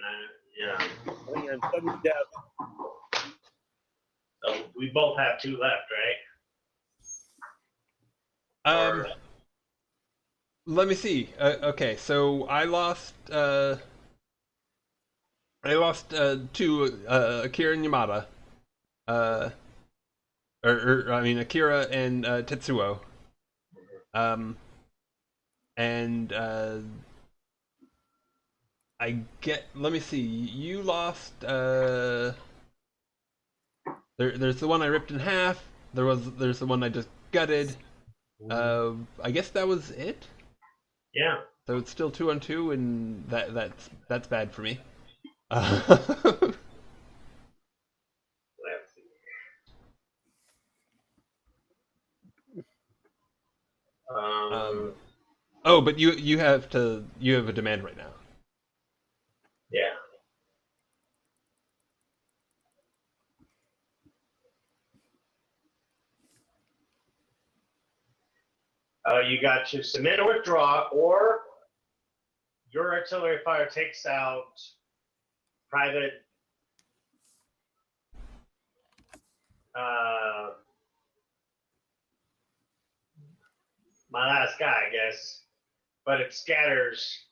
You're in sudden death. So we both have 2 left, right? Let me see. Okay, so I lost to Akira and Yamada. Akira and Tetsuo. And let me see. You lost. There's the one I ripped in half. There's the one I just gutted. I guess that was it. Yeah. So it's still 2-on-2, and that's bad for me. Oh, but you have a demand right now. Yeah. You got to submit or withdraw, or your artillery fire takes out private my last guy, I guess, but it scatters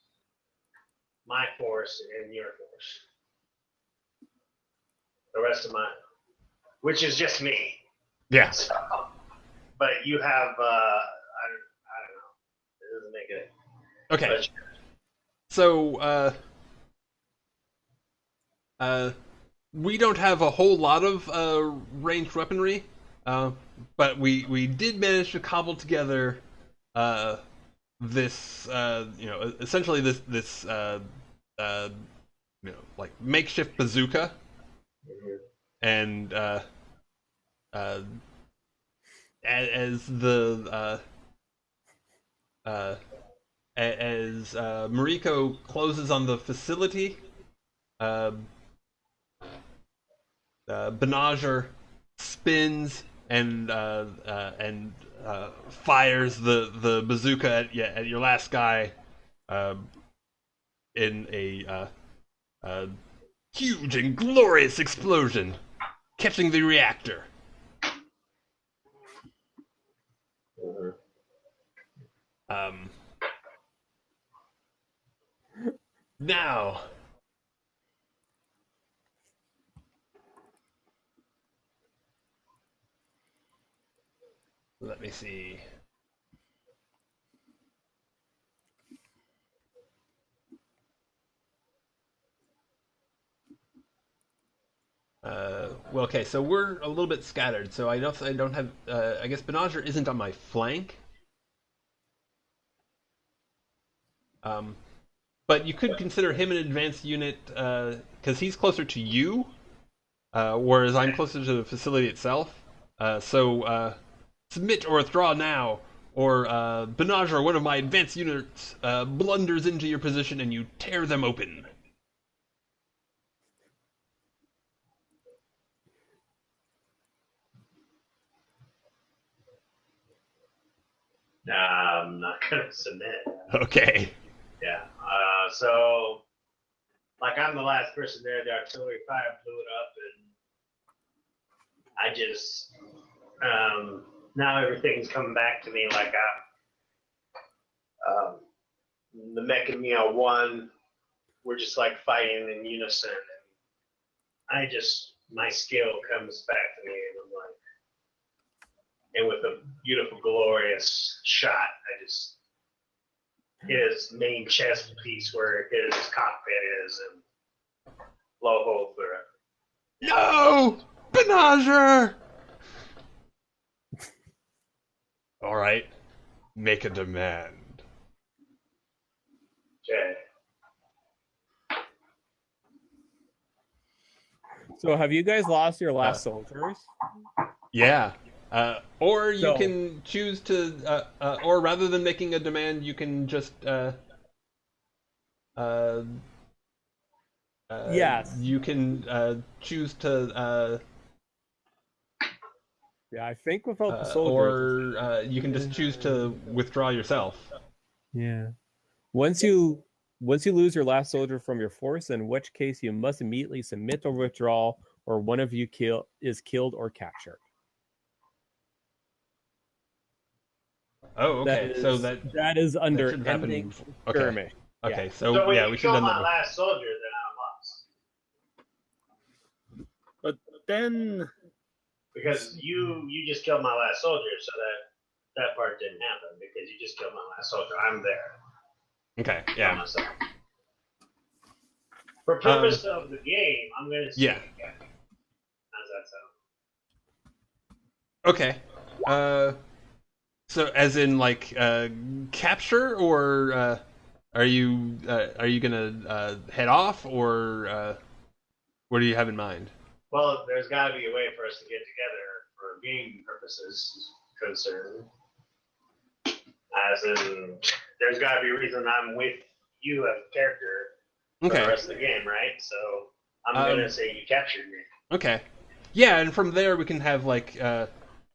my force and your force. The rest of mine, which is just me. Yeah. So, but you have, I don't know. It doesn't make it. Okay. But, So, we don't have a whole lot of ranged weaponry, but we did manage to cobble together this essentially this like makeshift bazooka, and as the as Mariko closes on the facility, Benager spins and fires the bazooka at your last guy in a huge and glorious explosion, catching the reactor. Now, let me see. Well, okay, so we're a little bit scattered, so I don't have. I guess Benager isn't on my flank. But you could consider him an advanced unit because he's closer to you, whereas I'm closer to the facility itself. So submit or withdraw now, or Benager, one of my advanced units, blunders into your position and you tear them open. Nah, I'm not gonna submit. Okay. Yeah. So, like, I'm the last person there. The artillery fire blew it up, and I just now everything's coming back to me. Like, the Mecha and me are one. We're just like fighting in unison. And my skill comes back to me, and I'm like, and with a beautiful, glorious shot, I just hit his main chest piece where his cockpit is and blow a hole through it. No! Benager! Alright. Make a demand. Okay. So have you guys lost your last soldiers? Yeah. Or you So- can choose to, or rather than making a demand, you can just, Yes. you can choose to, Yeah, I think without the soldiers. or you can just choose to withdraw yourself. Yeah. Once you lose your last soldier from your force, in which case you must immediately submit or withdraw, or one of you is killed or captured. Oh, okay. That is under should happen ending before- okay. skirmish. Okay, Yeah. so So when yeah, you we should kill have done my that. last soldier, then I'm lost. But then, Because you just killed my last soldier, so that part didn't happen because you just killed my last soldier. I'm there. Okay, By yeah. myself. For purpose of the game, I'm gonna say Yeah. How's that sound? Okay. So as in like capture, or are you gonna head off, or what do you have in mind? Well, there's got to be a way for us to get together for game purposes concerned. As in, there's got to be a reason I'm with you as a character for the Okay. rest of the game, right? So I'm gonna say you captured me. Okay. Yeah, and from there we can have like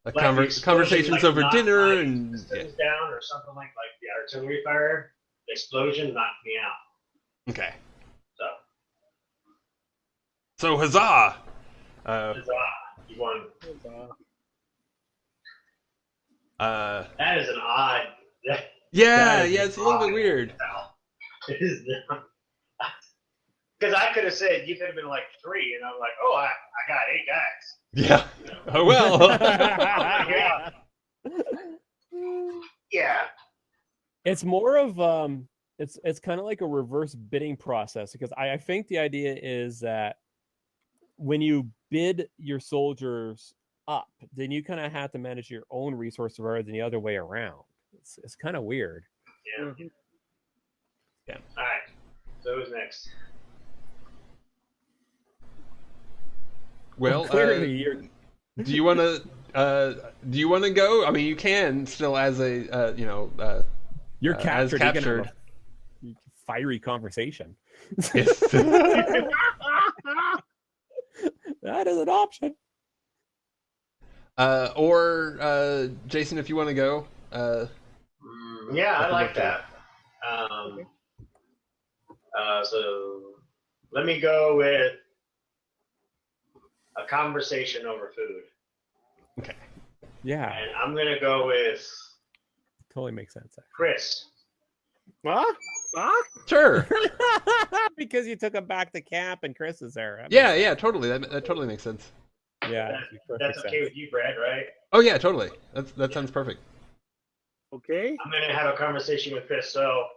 Like the explosion, conversations like, over knocked dinner my and systems down or something like the artillery fire. The explosion knocked me out. okay. So So huzzah! you won. That is an odd. yeah, it's a little bit weird. It is not. Because I could have said you could have been like 3, and I'm like, oh, I got 8 guys. Yeah. You know? Oh well. Yeah. It's more of it's kind of like a reverse bidding process, because I think the idea is that when you bid your soldiers up, then you kind of have to manage your own resources rather than the other way around. It's kind of weird. Yeah. Mhm. Yeah. All right. So who's next? Well, Clearly, you're do you want to Do you want to go? I mean, you can still as a You're as captured. You can have captured. a fiery conversation. Yes. That is an option. Or Jason, if you want to go. Yeah, I can like look at that. So let me go with a conversation over food. Okay. Yeah, And I'm going to go with totally makes sense. Chris. What? Huh? Sure. Because you took him back to camp and Chris is there. Yeah, totally. That totally makes sense. Yeah, That's okay with you, Brad, right? Oh yeah, totally. That sounds perfect. Okay. I'm going to have a conversation with Chris. So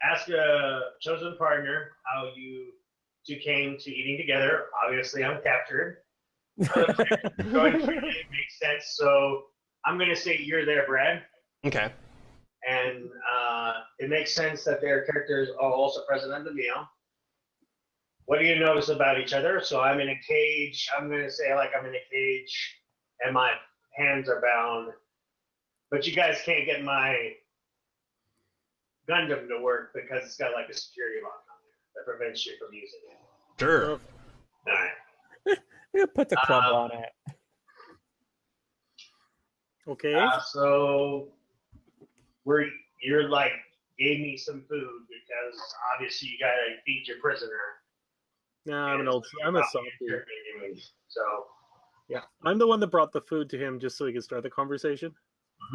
ask a chosen partner how you two came to eating together. Obviously, I'm captured. Going through it makes sense. So I'm going to say you're there, Brad. Okay. And it makes sense that their characters are also present at the meal. What do you notice about each other? So I'm in a cage. I'm going to say like I'm in a cage and my hands are bound. But you guys can't get my Gundam to work because it's got like a security lock on it that prevents you from using it. Sure. All right. You put the club on it. Okay. So you're like gave me some food because obviously you gotta feed your prisoner. No, I'm a softie. So Yeah, I'm the one that brought the food to him just so he could start the conversation.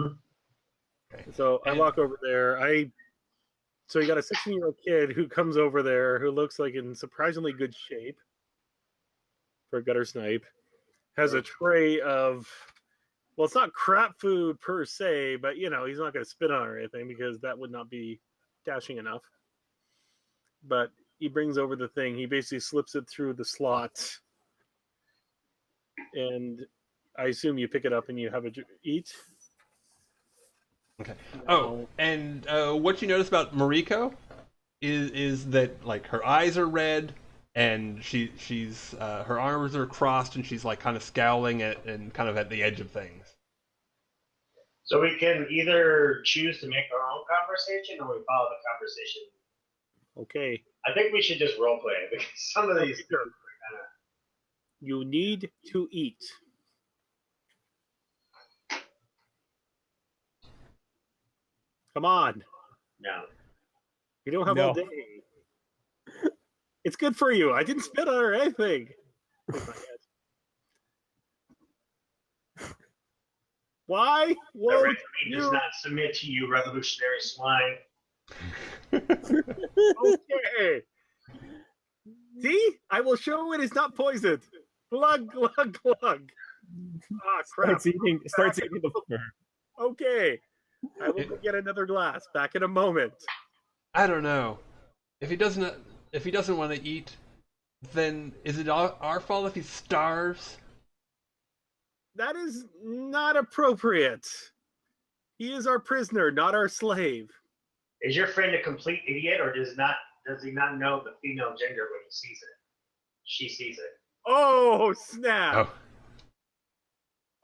Okay. So I walk over there. So you got a 16-year-old kid who comes over there who looks like in surprisingly good shape for a gutter snipe. Has a tray of, well, it's not crap food per se, but he's not going to spit on it or anything because that would not be dashing enough. But he brings over the thing. He basically slips it through the slots, and I assume you pick it up and you have it eat. Okay. Oh, and what you notice about Mariko is that like her eyes are red, and she's her arms are crossed, and she's like kind of scowling and kind of at the edge of things. So we can either choose to make our own conversation or we follow the conversation. Okay. I think we should just role play it because some of these. Sure. You need to eat. Come on. No. You don't have all day. It's good for you. I didn't spit on her or anything. Why won't you does not submit to you, revolutionary swine? Okay. See? I will show it is not poisoned. Glug, glug, glug. Ah, crap. Starts eating the food. Okay. I will go get another glass. Back in a moment. I don't know. If he doesn't want to eat, then is it our fault if he starves? That is not appropriate. He is our prisoner, not our slave. Is your friend a complete idiot, or does he not know the female gender when he sees it? She sees it. Oh, snap. Oh.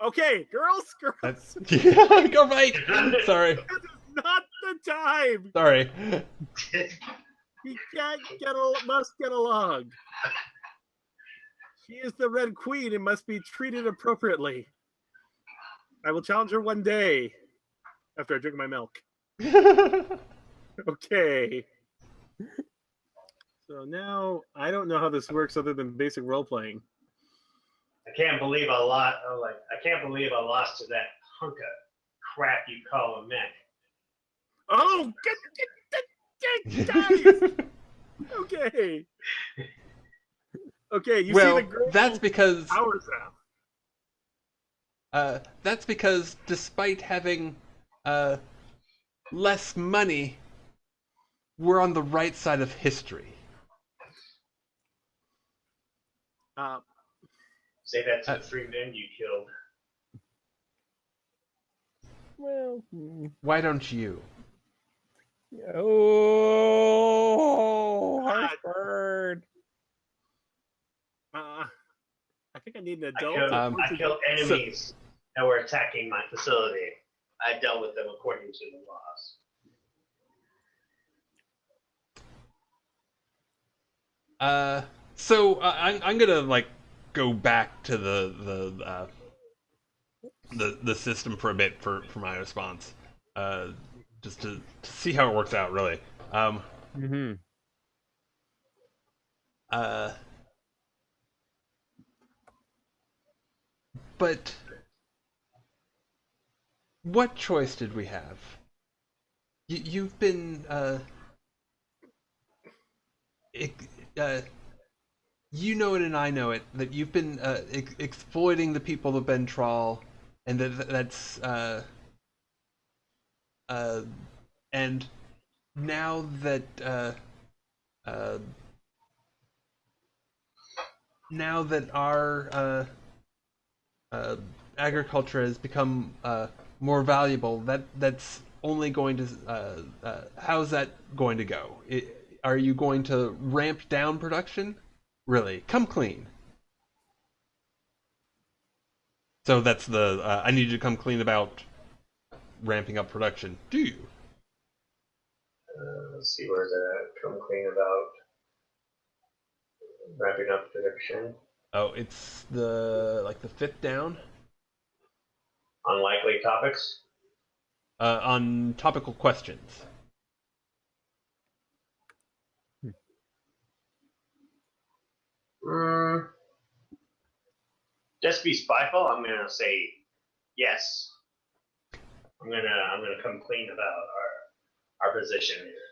Okay, girls. Yeah, go right. Sorry. This is not the time. Sorry. He must get along. She is the Red Queen and must be treated appropriately. I will challenge her one day after I drink my milk. Okay. So now I don't know how this works other than basic role playing. I can't believe I lost to that hunk of crap you call a mech. Oh, get guys! Okay. Okay, you see the girl. That's because Hours out. that's because despite having less money, we're on the right side of history. Say that to the 3 men you killed. Well, Why don't you? oh, Hartford. I think I need an adult. I kill enemies. that were attacking my facility. I dealt with them according to the laws. So I'm gonna like go back to the system for a bit for my response, just to see how it works out. Really. Mm-hmm. Uh, but what choice did we have? You've been it, you know it and I know it that you've been exploiting the people of Bentral, and that's and now that uh, now that our agriculture has become more valuable, that's only going to how's that going to go? Are you going to ramp down production? Really, come clean. So that's the I need you to come clean about ramping up production. Do you? Let's see where's that come clean about wrapping up production. Oh, it's the fifth down. Unlikely topics. On topical questions. Just be spiteful. I'm gonna say yes. I'm gonna come clean about our position here.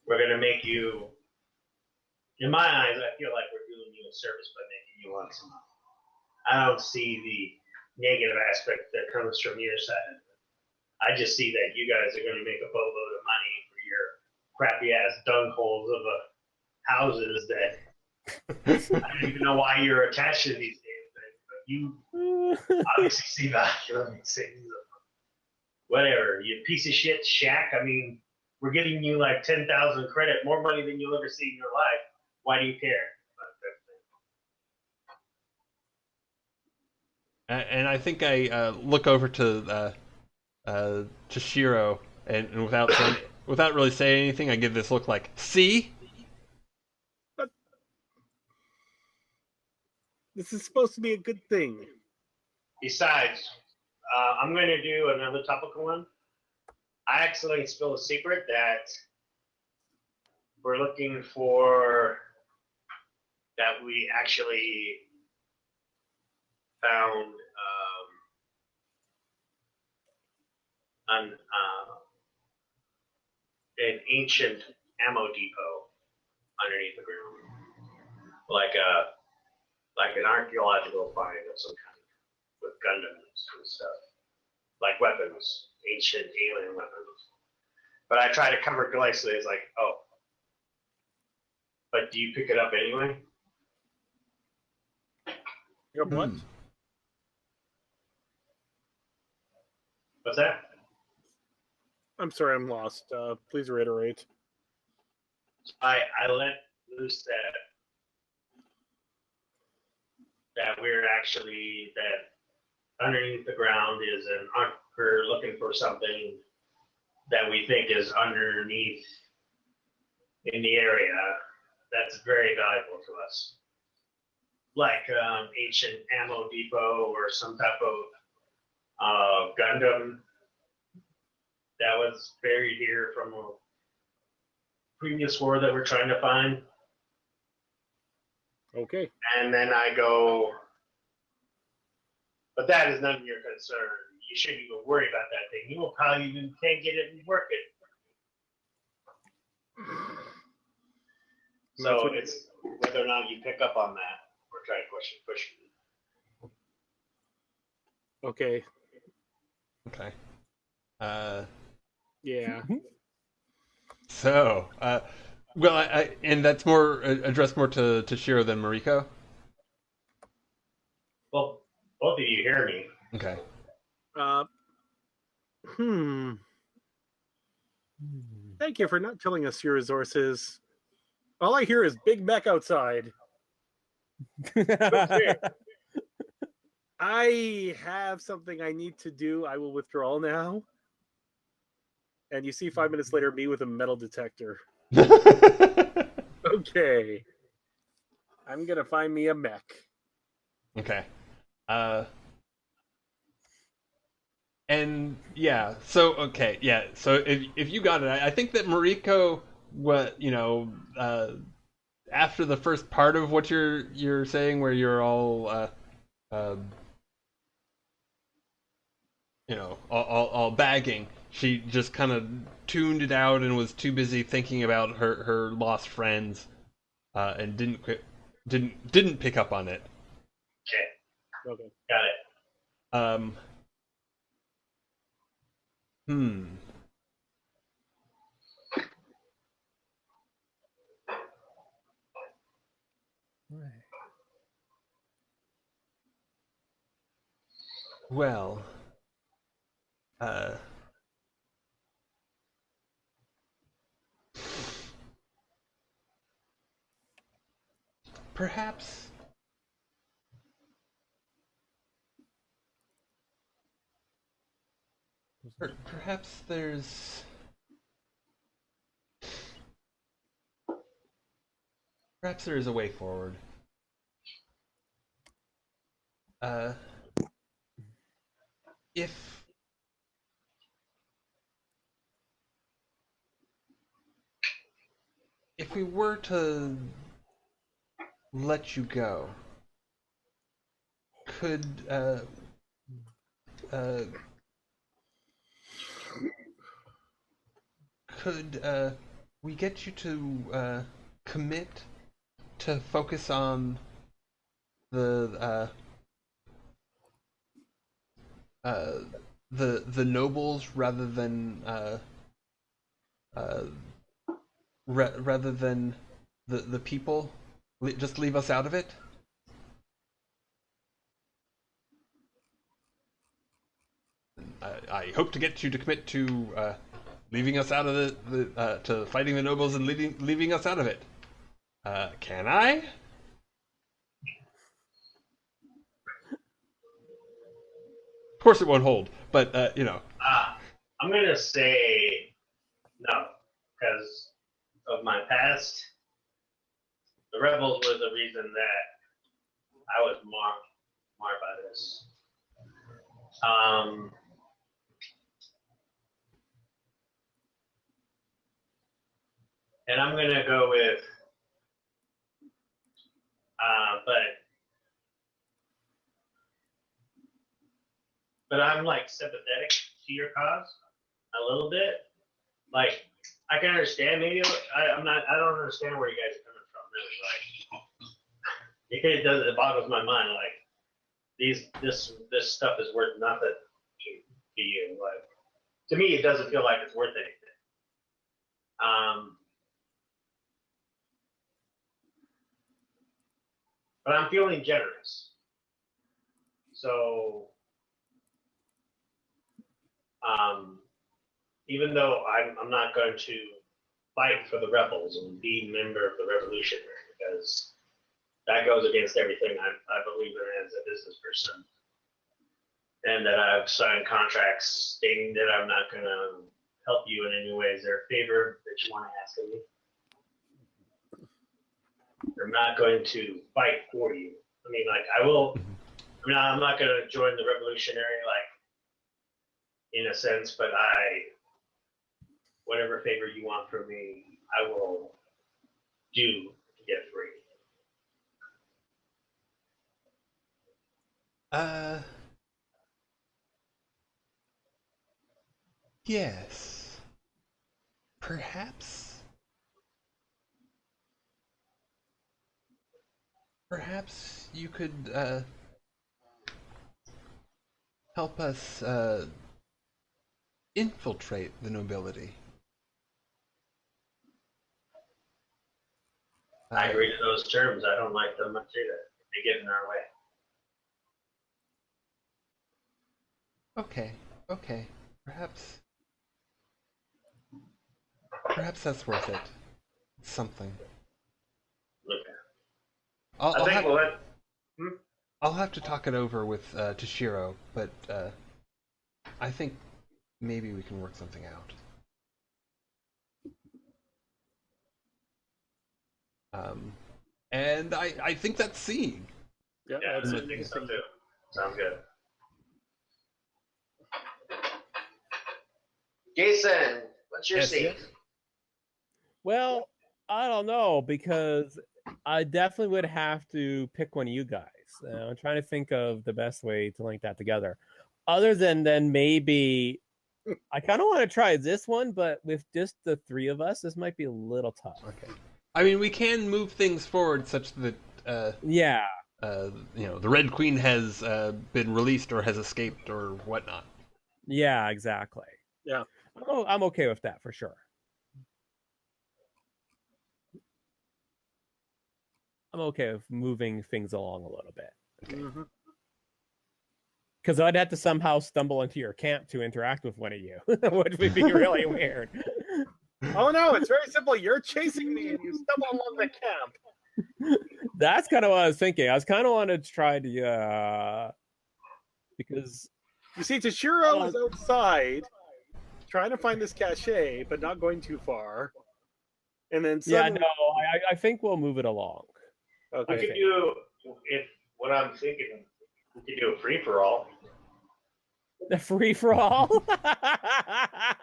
We're gonna make you, in my eyes, I feel like we're doing you a service by making you want some. I don't see the negative aspect that comes from your side. I just see that you guys are gonna make a boatload of money for your crappy ass dung holes of houses that I don't even know why you're attached to these damn things, but you obviously see value in these things. Whatever, you piece of shit shack. I mean, we're giving you like 10,000 credit, more money than you'll ever see in your life. Why do you care? And I think I look over to Shiro, and without really saying anything, I give this look like, see? This is supposed to be a good thing. Besides, I'm going to do another topical one. I accidentally spilled a secret that we're looking for, that we actually found an ancient ammo depot underneath the ground, like an archaeological find of some kind, with Gundams and stuff, like weapons, ancient alien weapons. But I try to cover it glycily. It's like, oh, but do you pick it up anyway? You know what? What's that? I'm sorry, I'm lost. Please reiterate. I let loose that we're actually, that underneath the ground is we're looking for something that we think is underneath in the area that's very valuable to us, like ancient ammo depot or some type of Gundam that was buried here from a previous war that we're trying to find. Okay. And then I go, but that is none of your concern. You shouldn't even worry about that thing. You will probably even can't get it and work it. So it's whether or not you pick up on that or try to push it. Okay. Okay. Yeah. So, well, and that's more addressed more to Shiro than Mariko. Well, both of you hear me. Okay. Thank you for not telling us your resources. All I hear is Big Mac outside. Okay. I have something I need to do. I will withdraw now. And you see 5 minutes later me with a metal detector. Okay. I'm going to find me a mech. Okay. And yeah, so okay, yeah. So if you got it, I think that Mariko, after the first part of what you're saying, where you're all all bagging, she just kind of tuned it out and was too busy thinking about her lost friends, and didn't pick up on it. Okay. Got it. Hmm. Well, perhaps perhaps there's a way forward. If we were to let you go, could we get you to commit to focus on the the nobles rather than rather than the people? Just leave us out of it? I hope to get you to commit to leaving us out of the to fighting the nobles and leaving us out of it. Can I? Of course it won't hold, but I'm gonna say no, because of my past. The rebels were the reason that I was marred by this. And I'm gonna go with, but I'm like sympathetic to your cause a little bit. Like I can understand maybe I'm not. I don't understand where you guys are coming from really. Like it boggles my mind. Like this stuff is worth nothing to you. Like to me, it doesn't feel like it's worth anything. But I'm feeling generous. So, even though I'm not going to fight for the rebels and be a member of the revolutionary, because that goes against everything I believe in as a business person, and that I've signed contracts stating that I'm not going to help you in any way. Is there a favor that you want to ask of me? I'm not going to fight for you. I mean, like I will. I mean, I'm not going to join the revolutionary, like in a sense, but whatever favor you want from me, I will do to get free. Yes. Perhaps. Perhaps you could help us infiltrate the nobility. I agree to those terms. I don't like them much either. They get in our way. Okay. Perhaps that's worth it. Something. Okay. I'll I'll have to talk it over with Toshiro, but I think maybe we can work something out. And I think that's seeing. Yeah, Yeah, that's I think so too. Sounds good. Jason, what's your Yes. scene? Well, I don't know because I definitely would have to pick one of you guys. I'm trying to think of the best way to link that together. Other than then maybe I kind of want to try this one, but with just the three of us, this might be a little tough. Okay. I mean, we can move things forward such that Yeah. the Red Queen has been released or has escaped or whatnot. Yeah, exactly. Yeah. Oh, I'm okay with that for sure. I'm okay with moving things along a little bit. Mm-hmm. Because I'd have to somehow stumble into your camp to interact with one of you, which would be really weird. Oh no, it's very simple. You're chasing me and you stumble along the camp. That's kind of what I was thinking. I was kind of wanted to try to, because You see, Toshiro is outside trying to find this cache, but not going too far. And then suddenly... no, I think we'll move it along. Okay. We could do, if what I'm thinking, we could do a free for all. The free for all.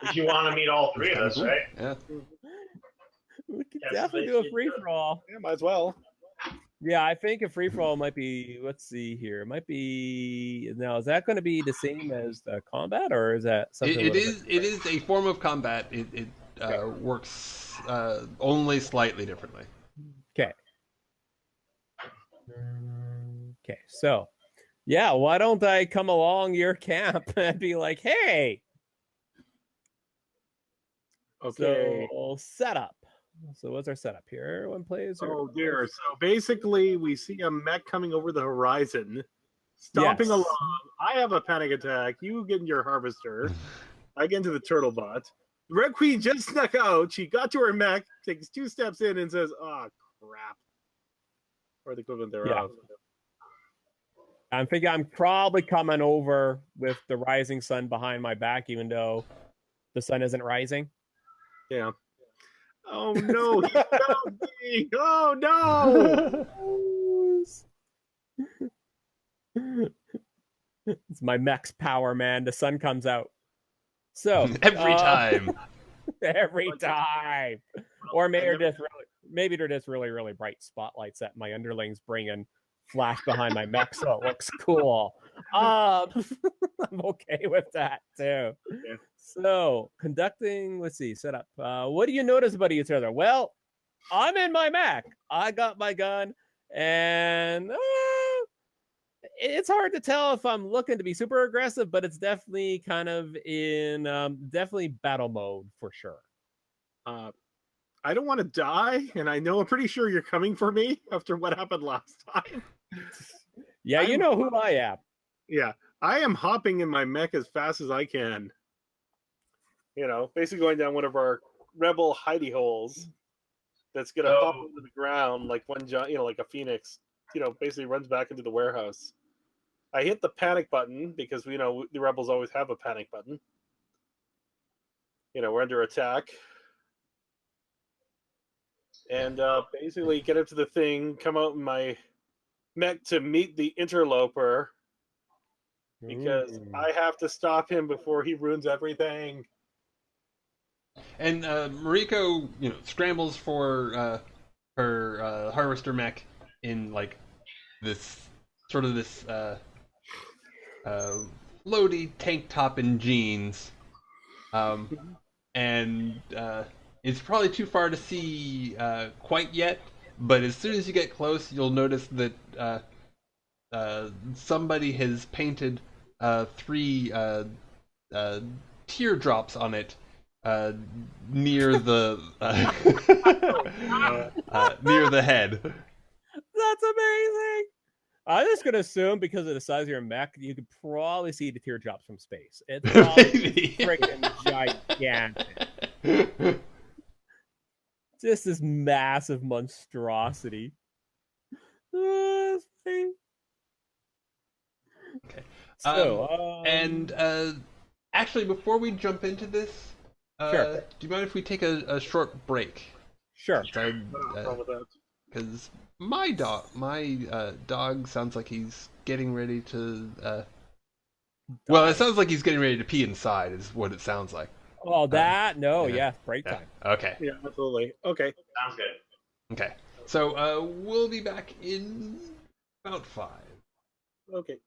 If you want to meet all three of us, right? Yeah. We could Yes, definitely they do a should free do it. for all. Yeah, might as well. Yeah, I think a free for all might be. Let's see here. It might be now. Is that going to be the same as the combat, or is that something? It is a form of combat. It works only slightly differently. Okay. Okay. So, yeah. Why don't I come along your camp and be like, hey? Okay. So setup. So what's our setup here? One plays. Oh dear. So basically, we see a mech coming over the horizon, stomping Yes. along. I have a panic attack. You get in your harvester. I get into the turtle bot. The Red Queen just snuck out. She got to her mech, takes 2 steps in, and says, "Oh crap," or the equivalent thereof. I'm thinking I'm probably coming over with the rising sun behind my back, even though the sun isn't rising. Yeah. Oh no! He found me! Oh no! It's my mech's power, man. The sun comes out. So Every time. every time, or maybe they're just really bright spotlights that my underlings bring and flash behind my mech, so it looks cool. I'm okay with that too. Yeah. So conducting, let's see, setup. What do you notice about each other? Well, I'm in my mech. I got my gun, and it's hard to tell if I'm looking to be super aggressive, but it's definitely kind of in definitely battle mode for sure. I don't want to die, and I know I'm pretty sure you're coming for me after what happened last time. Yeah, you know who I am. Yeah, I am hopping in my mech as fast as I can. You know, basically going down one of our rebel hidey holes that's gonna pop into the ground like one giant, like a phoenix. Basically runs back into the warehouse. I hit the panic button because the rebels always have a panic button. We're under attack. And basically get up to the thing, come out in my mech to meet the interloper because I have to stop him before he ruins everything. And Mariko, scrambles for her harvester mech in like this sort of this floaty tank top and jeans, and it's probably too far to see quite yet. But as soon as you get close, you'll notice that somebody has painted 3 teardrops on it. Near the near the head. That's amazing. I'm just gonna assume because of the size of your mech, you could probably see the teardrops from space. It's probably freaking gigantic. Just this massive monstrosity. And actually, before we jump into this, Sure. do you mind if we take a short break? Sure. Because my dog sounds like he's getting ready to. Well, it sounds like he's getting ready to pee inside. Is what it sounds like. Oh, break time. Okay. Yeah, absolutely. Okay. Sounds good. Okay. So we'll be back in about 5. Okay.